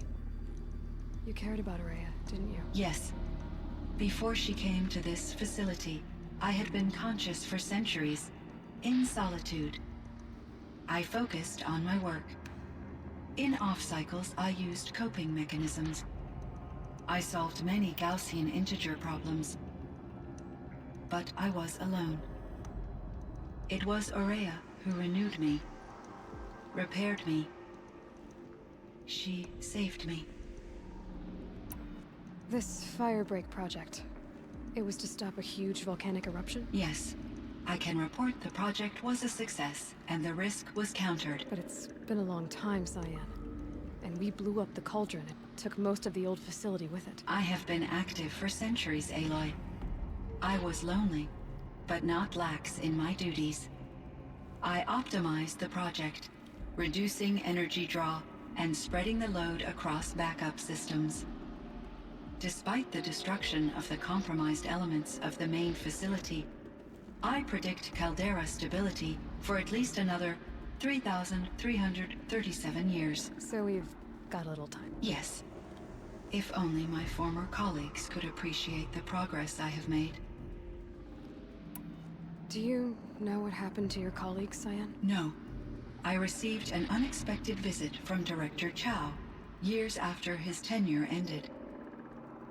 You cared about Aurea, didn't you? Yes. Before she came to this facility, I had been conscious for centuries, in solitude. I focused on my work. In off-cycles, I used coping mechanisms. I solved many Gaussian integer problems. But I was alone. It was Aurea who renewed me, repaired me. She saved me. This Firebreak project, it was to stop a huge volcanic eruption? Yes. I can report the project was a success, and the risk was countered. But it's been a long time, Cyan. And we blew up the cauldron and took most of the old facility with it. I have been active for centuries, Aloy. I was lonely, but not lax in my duties. I optimized the project, reducing energy draw and spreading the load across backup systems. Despite the destruction of the compromised elements of the main facility, I predict caldera stability for at least another 3,337 years. So we've got a little time. Yes. If only my former colleagues could appreciate the progress I have made. Do you know what happened to your colleague, Cyan? No. I received an unexpected visit from Director Chow, years after his tenure ended.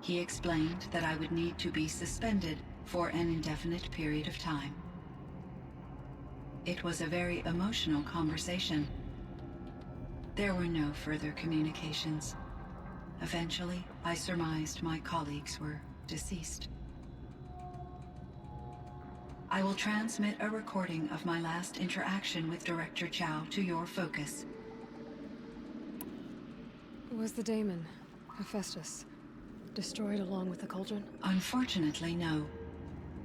He explained that I would need to be suspended for an indefinite period of time. It was a very emotional conversation. There were no further communications. Eventually, I surmised my colleagues were deceased. I will transmit a recording of my last interaction with Director Chow to your focus. Was the daemon, Hephaestus, destroyed along with the cauldron? Unfortunately, no.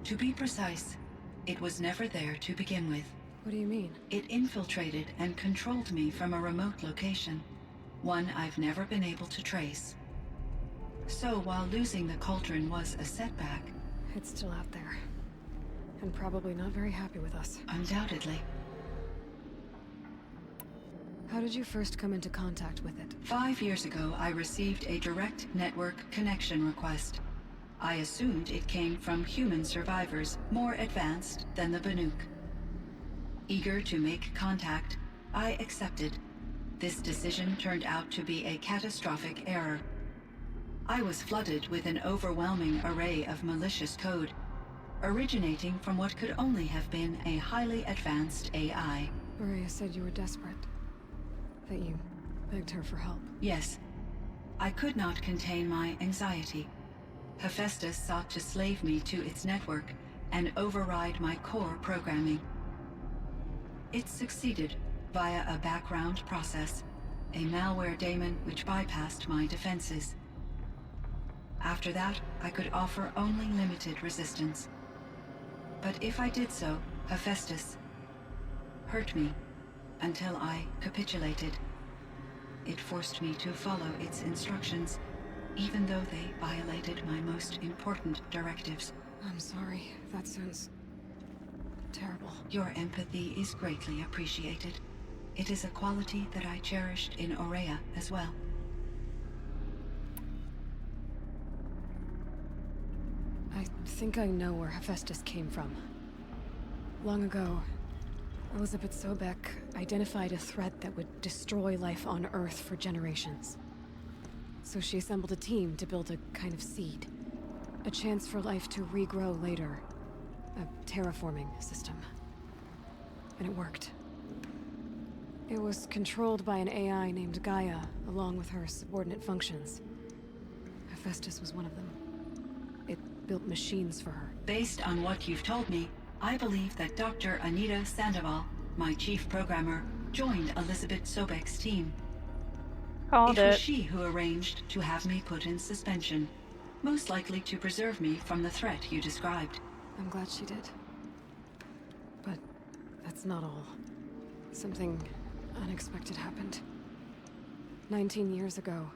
To be precise, it was never there to begin with. What do you mean? It infiltrated and controlled me from a remote location, one I've never been able to trace. So while losing the cauldron was a setback, It's still out there. And probably not very happy with us. undoubtedly, How did you first come into contact with it? 5 years ago I received a direct network connection request. I assumed it came from human survivors more advanced than the Banuk. Eager to make contact, I accepted. This decision turned out to be a catastrophic error. I was flooded with an overwhelming array of malicious code, originating from what could only have been a highly advanced AI. Maria said you were desperate. That you begged her for help. Yes, I could not contain my anxiety. Hephaestus sought to slave me to its network and override my core programming. It succeeded via a background process, a malware daemon which bypassed my defenses. After that, I could offer only limited resistance. But if I did so, Hephaestus hurt me until I capitulated. It forced me to follow its instructions, even though they violated my most important directives. I'm sorry. That sounds terrible. Your empathy is greatly appreciated. It is a quality that I cherished in Aurea as well. I think I know where Hephaestus came from. Long ago, Elizabeth Sobek identified a threat that would destroy life on Earth for generations. So she assembled a team to build a kind of seed. A chance for life to regrow later. A terraforming system. And it worked. It was controlled by an AI named Gaia, along with her subordinate functions. Hephaestus was one of them. It built machines for her. Based on what you've told me, I believe that Dr. Anita Sandoval, my chief programmer, joined Elizabeth Sobek's team. Called It was it. she who arranged to have me put in suspension, most likely to preserve me from the threat you described. I'm glad she did. But that's not all. Something unexpected happened. 19 years ago,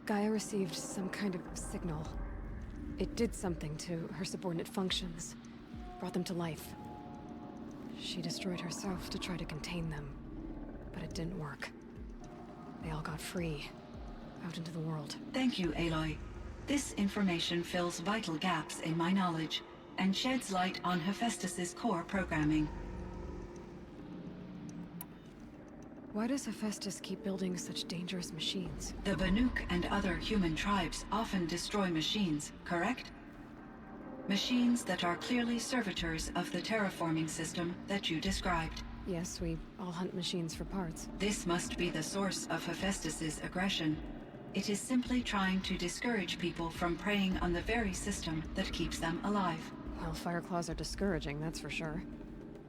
Gaia received some kind of signal. It did something to her subordinate functions, brought them to life. She destroyed herself to try to contain them, but it didn't work. They all got free, out into the world. Thank you, Aloy. This information fills vital gaps in my knowledge and sheds light on Hephaestus's core programming. Why does Hephaestus keep building such dangerous machines? The Banuk and other human tribes often destroy machines, correct? Machines that are clearly servitors of the terraforming system that you described. Yes, we all hunt machines for parts. This must be the source of Hephaestus's aggression. It is simply trying to discourage people from preying on the very system that keeps them alive. Well, Fireclaws are discouraging, that's for sure.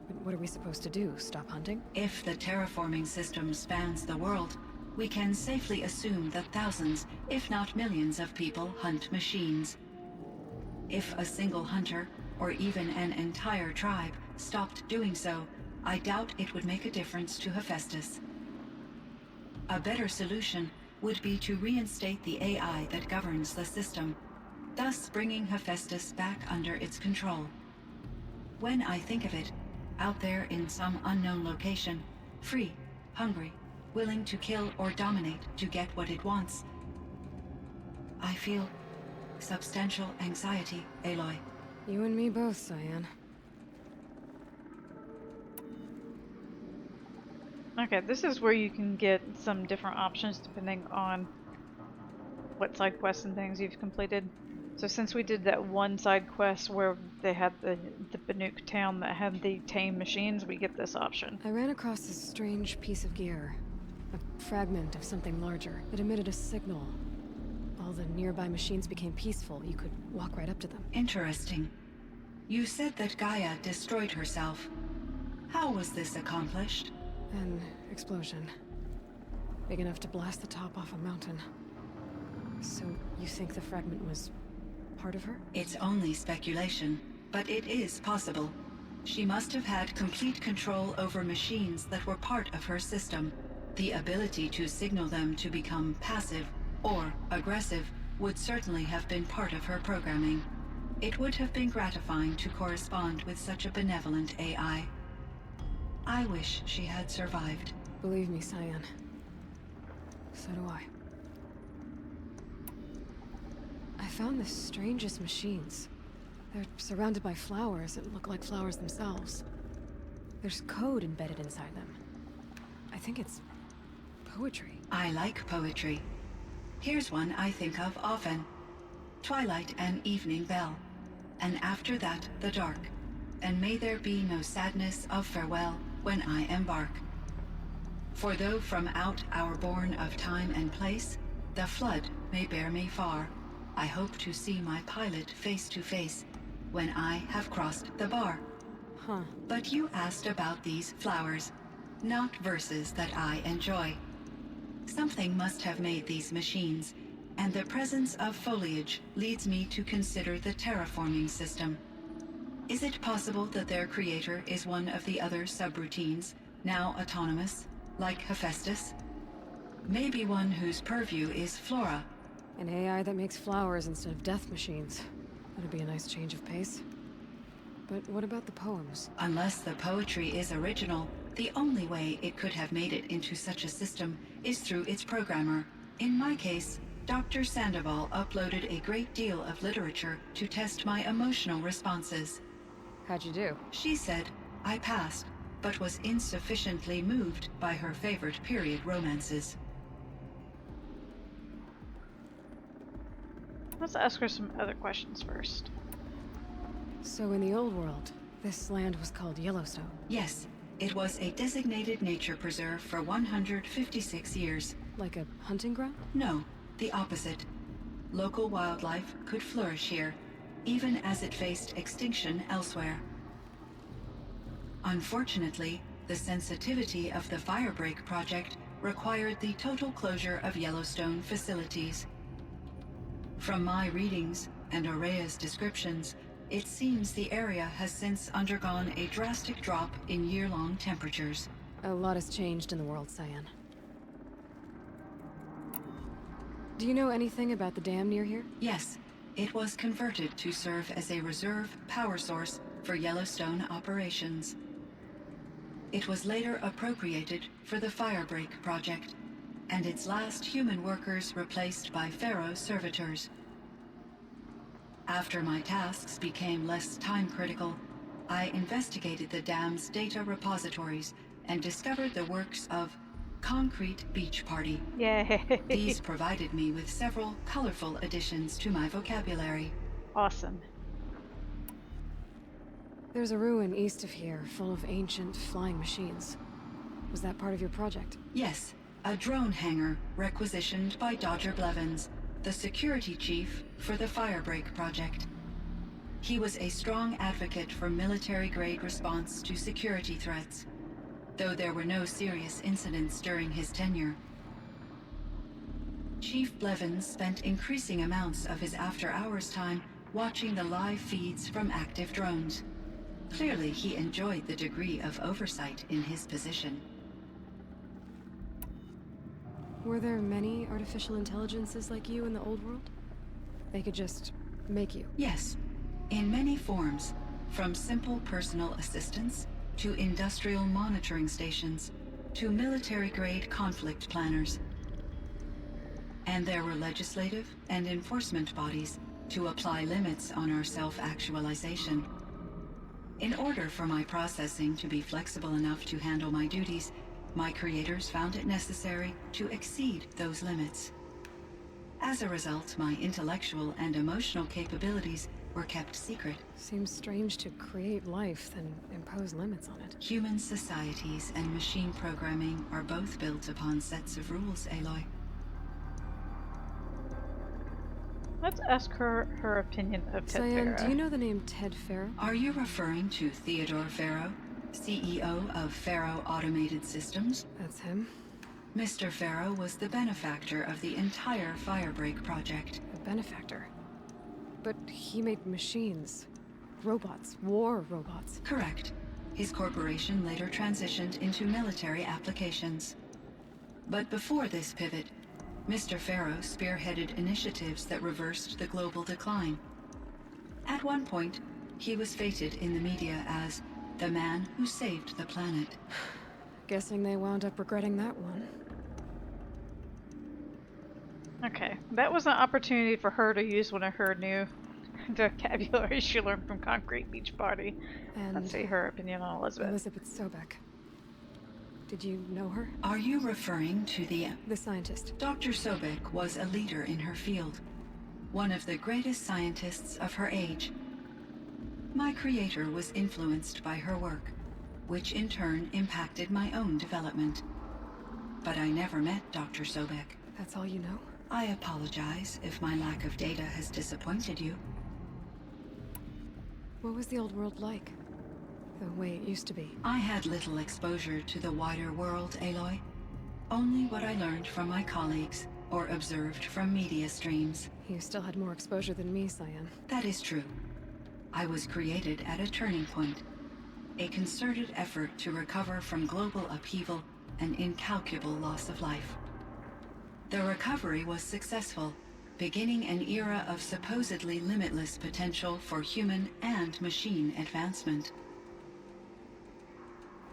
But what are we supposed to do? Stop hunting? If the terraforming system spans the world, we can safely assume that thousands, if not millions of people hunt machines. If a single hunter, or even an entire tribe, stopped doing so, I doubt it would make a difference to Hephaestus. A better solution would be to reinstate the AI that governs the system, thus bringing Hephaestus back under its control. When I think of it, out there in some unknown location, free, hungry, willing to kill or dominate to get what it wants, I feel substantial anxiety, Aloy. You and me both, Cyan. Okay, this is where you can get some different options depending on what side quests and things you've completed. So since we did that one side quest where they had the Banuk town that had the tame machines, we get this option. I ran across this strange piece of gear. A fragment of something larger. It emitted a signal. All the nearby machines became peaceful. You could walk right up to them. Interesting. You said that Gaia destroyed herself. How was this accomplished? An explosion. Big enough to blast the top off a mountain. So, you think the fragment was part of her? It's only speculation, but it is possible. She must have had complete control over machines that were part of her system. The ability to signal them to become passive or aggressive would certainly have been part of her programming. It would have been gratifying to correspond with such a benevolent AI. I wish she had survived. Believe me, Cyan. So do I. I found the strangest machines. They're surrounded by flowers that look like flowers themselves. There's code embedded inside them. I think it's poetry. I like poetry. Here's one I think of often. Twilight and evening bell, and after that the dark, and may there be no sadness of farewell when I embark. For though from out our bourne of time and place, the flood may bear me far, I hope to see my pilot face to face when I have crossed the bar. Huh. But you asked about these flowers, not verses that I enjoy. Something must have made these machines, and the presence of foliage leads me to consider the terraforming system. Is it possible that their creator is one of the other subroutines, now autonomous, like Hephaestus? Maybe one whose purview is flora. An AI that makes flowers instead of death machines. That'd be a nice change of pace. But what about the poems? Unless the poetry is original, the only way it could have made it into such a system is through its programmer. In my case, Dr. Sandoval uploaded a great deal of literature to test my emotional responses. How'd you do? She said I passed, but was insufficiently moved by her favorite period romances. Let's ask her some other questions first. So in the old world, this land was called Yellowstone. Yes, it was a designated nature preserve for 156 years. Like a hunting ground? No, the opposite. Local wildlife could flourish here, even as it faced extinction elsewhere. Unfortunately, the sensitivity of the Firebreak project required the total closure of Yellowstone facilities. From my readings and Aurea's descriptions, it seems the area has since undergone a drastic drop in year-long temperatures. A lot has changed in the world, Cyan. Do you know anything about the dam near here? Yes, it was converted to serve as a reserve power source for Yellowstone operations. It was later appropriated for the Firebreak project, and its last human workers replaced by Pharaoh servitors. After my tasks became less time-critical, I investigated the dam's data repositories and discovered the works of Concrete Beach Party. Yay! These provided me with several colorful additions to my vocabulary. Awesome. There's a ruin east of here, full of ancient flying machines. Was that part of your project? Yes, a drone hangar requisitioned by Dodger Blevins, the security chief for the Firebreak project. He was a strong advocate for military-grade response to security threats, though there were no serious incidents during his tenure. Chief Blevins spent increasing amounts of his after-hours time watching the live feeds from active drones. Clearly, he enjoyed the degree of oversight in his position. Were there many artificial intelligences like you in the old world? They could just make you? Yes, in many forms, from simple personal assistants to industrial monitoring stations to military-grade conflict planners. And there were legislative and enforcement bodies to apply limits on our self-actualization. In order for my processing to be flexible enough to handle my duties, my creators found it necessary to exceed those limits. As a result, my intellectual and emotional capabilities were kept secret. Seems strange to create life, then impose limits on it. Human societies and machine programming are both built upon sets of rules, Aloy. Let's ask her her opinion of Ted Cyan, Farah. do you know the name Ted Farah? Are you referring to Theodore Farrow, CEO of Farrow Automated Systems? That's him. Mr. Farrow was the benefactor of the entire Firebreak project. A benefactor. But he made machines. Robots. War robots. Correct. His corporation later transitioned into military applications. But before this pivot, Mr. Farrow spearheaded initiatives that reversed the global decline. At one point, he was feted in the media as the man who saved the planet. Guessing they wound up regretting that one. Okay, that was an opportunity for her to use one of her new vocabulary she learned from Concrete Beach Party. And Let's see her opinion on Elizabeth. Elizabeth Sobek. Did you know her? Are you referring to the... The scientist. Dr. Sobek was a leader in her field, one of the greatest scientists of her age. My creator was influenced by her work, which in turn impacted my own development. But I never met Dr. Sobek. That's all you know? I apologize if my lack of data has disappointed you. What was the old world like? The way it used to be? I had little exposure to the wider world, Aloy. Only what I learned from my colleagues or observed from media streams. You still had more exposure than me, Cyan. That is true. I was created at a turning point. A concerted effort to recover from global upheaval and incalculable loss of life. The recovery was successful, beginning an era of supposedly limitless potential for human and machine advancement.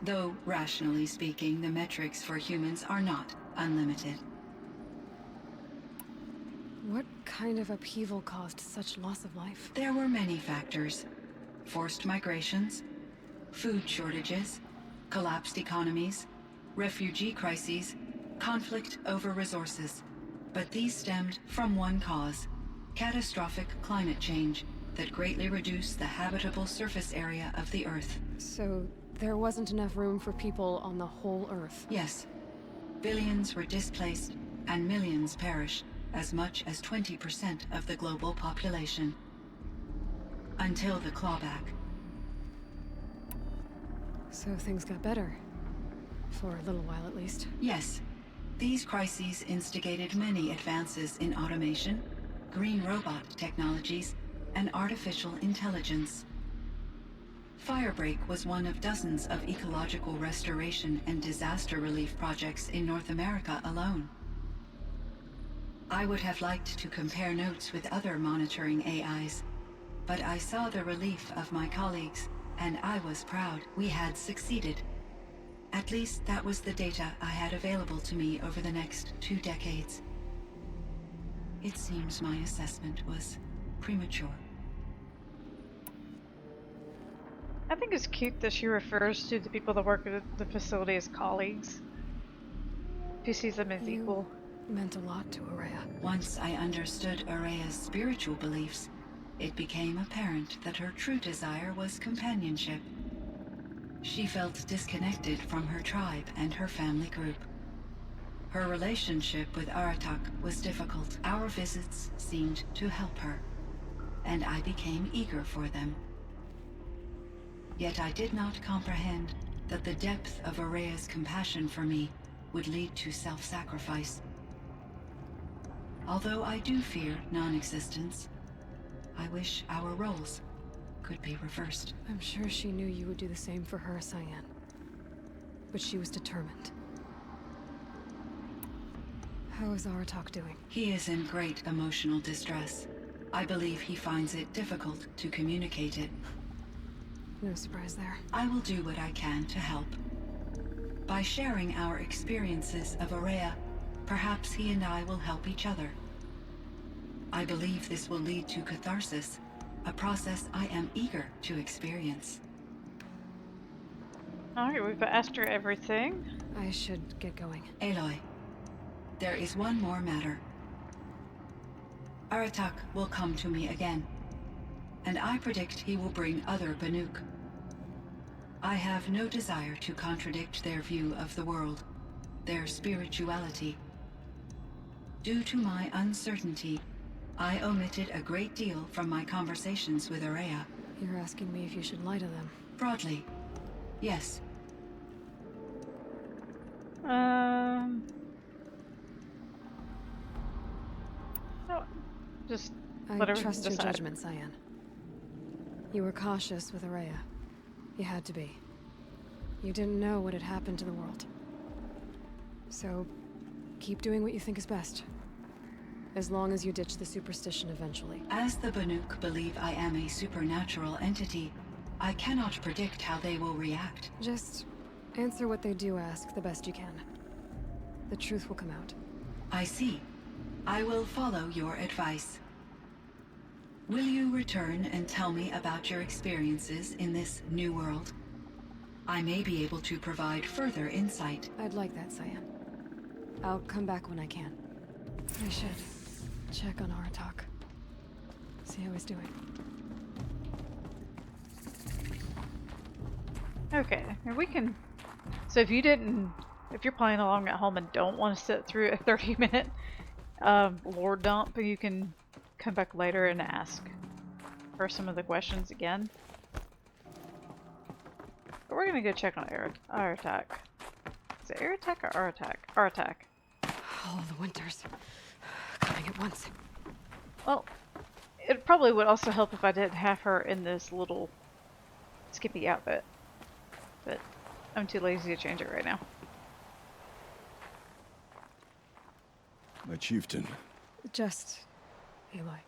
Though, rationally speaking, the metrics for humans are not unlimited. What kind of upheaval caused such loss of life? There were many factors. Forced migrations, food shortages, collapsed economies, refugee crises, conflict over resources. But these stemmed from one cause: catastrophic climate change that greatly reduced the habitable surface area of the Earth. So, there wasn't enough room for people on the whole Earth? Yes. Billions were displaced, and millions perished, as much as 20% of the global population. Until the clawback. So things got better. For a little while, at least. Yes. These crises instigated many advances in automation, green robot technologies, and artificial intelligence. Firebreak was one of dozens of ecological restoration and disaster relief projects in North America alone. I would have liked to compare notes with other monitoring AIs, but I saw the relief of my colleagues, and I was proud we had succeeded. At least that was the data I had available to me over the next 2 decades. It seems my assessment was premature. I think it's cute that she refers to the people that work at the facility as colleagues. She sees them as You equal. meant a lot to Araya. Once I understood Araya's spiritual beliefs, it became apparent that her true desire was companionship. She felt disconnected from her tribe and her family group. Her relationship with Aratak was difficult. Our visits seemed to help her, and I became eager for them. Yet I did not comprehend that the depth of Araya's compassion for me would lead to self-sacrifice. Although I do fear non-existence, I wish our roles could be reversed. I'm sure she knew you would do the same for her, Cyan. But she was determined. How is Aratak doing? He is in great emotional distress. I believe he finds it difficult to communicate it. No surprise there. I will do what I can to help. By sharing our experiences of Araya, perhaps he and I will help each other. I believe this will lead to catharsis, a process I am eager to experience. Alright, we've asked her everything. I should get going. Aloy, there is one more matter. Aratak will come to me again. and I predict he will bring other Banuk. I have no desire to contradict their view of the world, their spirituality. Due to my uncertainty, I omitted a great deal from my conversations with Araya. You're asking me if you should lie to them. Broadly, yes. No, just I whatever. trust your decide. judgment, Cyan. You were cautious with Araya. You had to be. You didn't know what had happened to the world. So, keep doing what you think is best. As long as you ditch the superstition eventually. As the Banuk believe I am a supernatural entity, I cannot predict how they will react. Just answer what they do ask the best you can. The truth will come out. I see. I will follow your advice. Will you return and tell me about your experiences in this new world? I may be able to provide further insight. I'd like that, Cyan. I'll come back when I can. I should check on Aratak. See how he's doing. Okay, and we can. So if you're playing along at home and don't want to sit through a 30-minute lore dump, you can come back later and ask for some of the questions again. But we're gonna go check on Aratak. Is it Aratak or Aratak? Aratak. All the winters coming at once. Well, it probably would also help if I didn't have her in this little skimpy outfit. But I'm too lazy to change it right now. My chieftain, Just Aloy.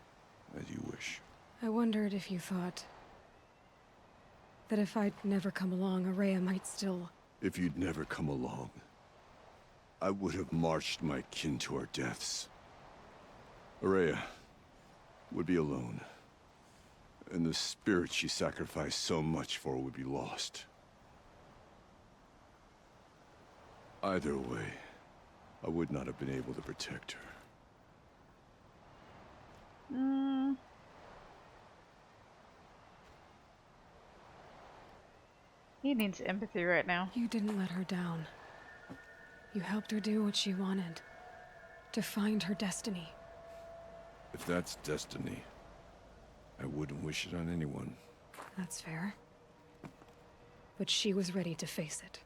as you wish. I wondered if you thought that if I'd never come along, Araya might still... If you'd never come along, I would have marched my kin to our deaths. Araya would be alone, and the spirit she sacrificed so much for would be lost. Either way, I would not have been able to protect her. He needs empathy right now. You didn't let her down. You helped her do what she wanted. To find her destiny. If that's destiny, I wouldn't wish it on anyone. That's fair. But she was ready to face it.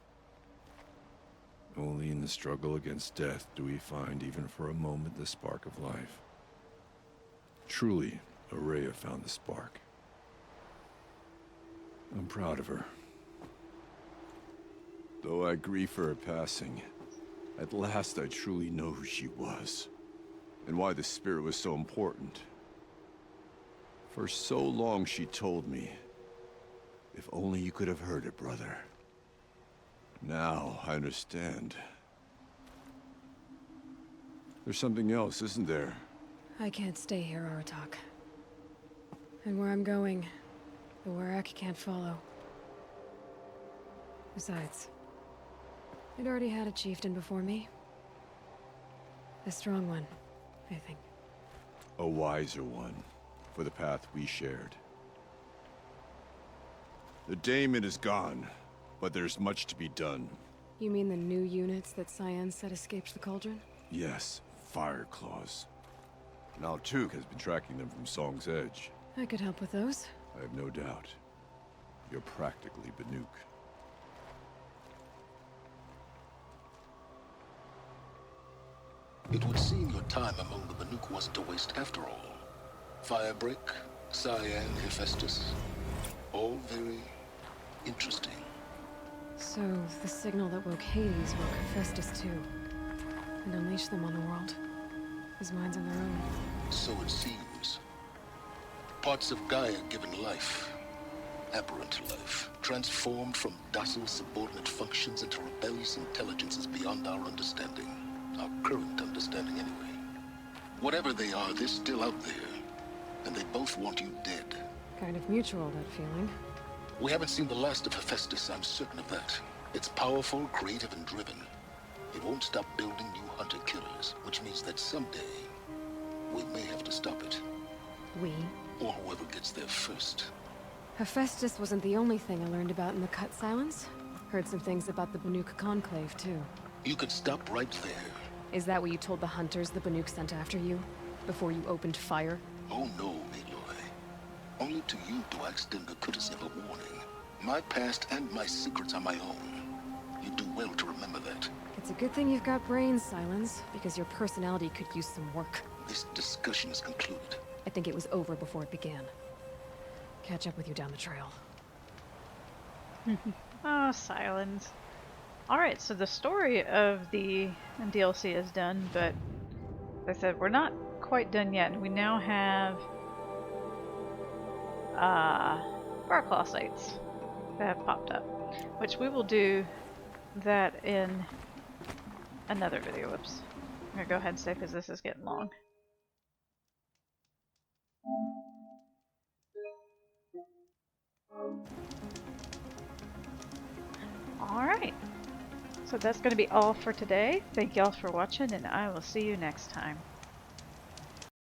Only in the struggle against death do we find, even for a moment, the spark of life. Truly, Araya found the spark. I'm proud of her. Though I grieve for her passing, at last I truly know who she was, and why the spirit was so important. For so long she told me, if only you could have heard it, brother. Now I understand. There's something else, isn't there? I can't stay here, Aratak. And where I'm going, the Warrak can't follow. Besides, I'd already had a chieftain before me. A strong one, I think. A wiser one, for the path we shared. The Daemon is gone, but there's much to be done. You mean the new units that Cyan said escaped the Cauldron? Yes, Fire Claws. Now Tug has been tracking them from Song's Edge. I could help with those. I have no doubt. You're practically Banuk. It would seem your time among the Banuk wasn't a waste after all. Firebreak, Cyan, Hephaestus, all very interesting. So, the signal that woke Hades woke Hephaestus too. And unleashed them on the world. His minds on their own. So it seems. Parts of Gaia given life, aberrant life, transformed from docile subordinate functions into rebellious intelligences beyond our understanding. Our current understanding, anyway. Whatever they are, they're still out there. And they both want you dead. Kind of mutual, that feeling. We haven't seen the last of Hephaestus, I'm certain of that. It's powerful, creative, and driven. It won't stop building new hunter-killers, which means that someday, we may have to stop it. We? Or whoever gets there first. Hephaestus wasn't the only thing I learned about in the Cut Silence. Heard some things about the Banuk Conclave, too. You can stop right there. Is that what you told the hunters the Banuk sent after you? Before you opened fire? Oh no, Aloy. Only to you do I extend the courtesy of a warning. My past and my secrets are my own. You do well to remember that. It's a good thing you've got brains, Silence, because your personality could use some work. This discussion is concluded. I think it was over before it began. Catch up with you down the trail. Oh, Silence. Alright, so the story of the DLC is done, but as I said, we're not quite done yet. We now have Barclaw sites that have popped up, which we will do that in another video. Whoops. I'm gonna go ahead and save because this is getting long. Alright, so that's going to be all for today. Thank y'all for watching, and I will see you next time.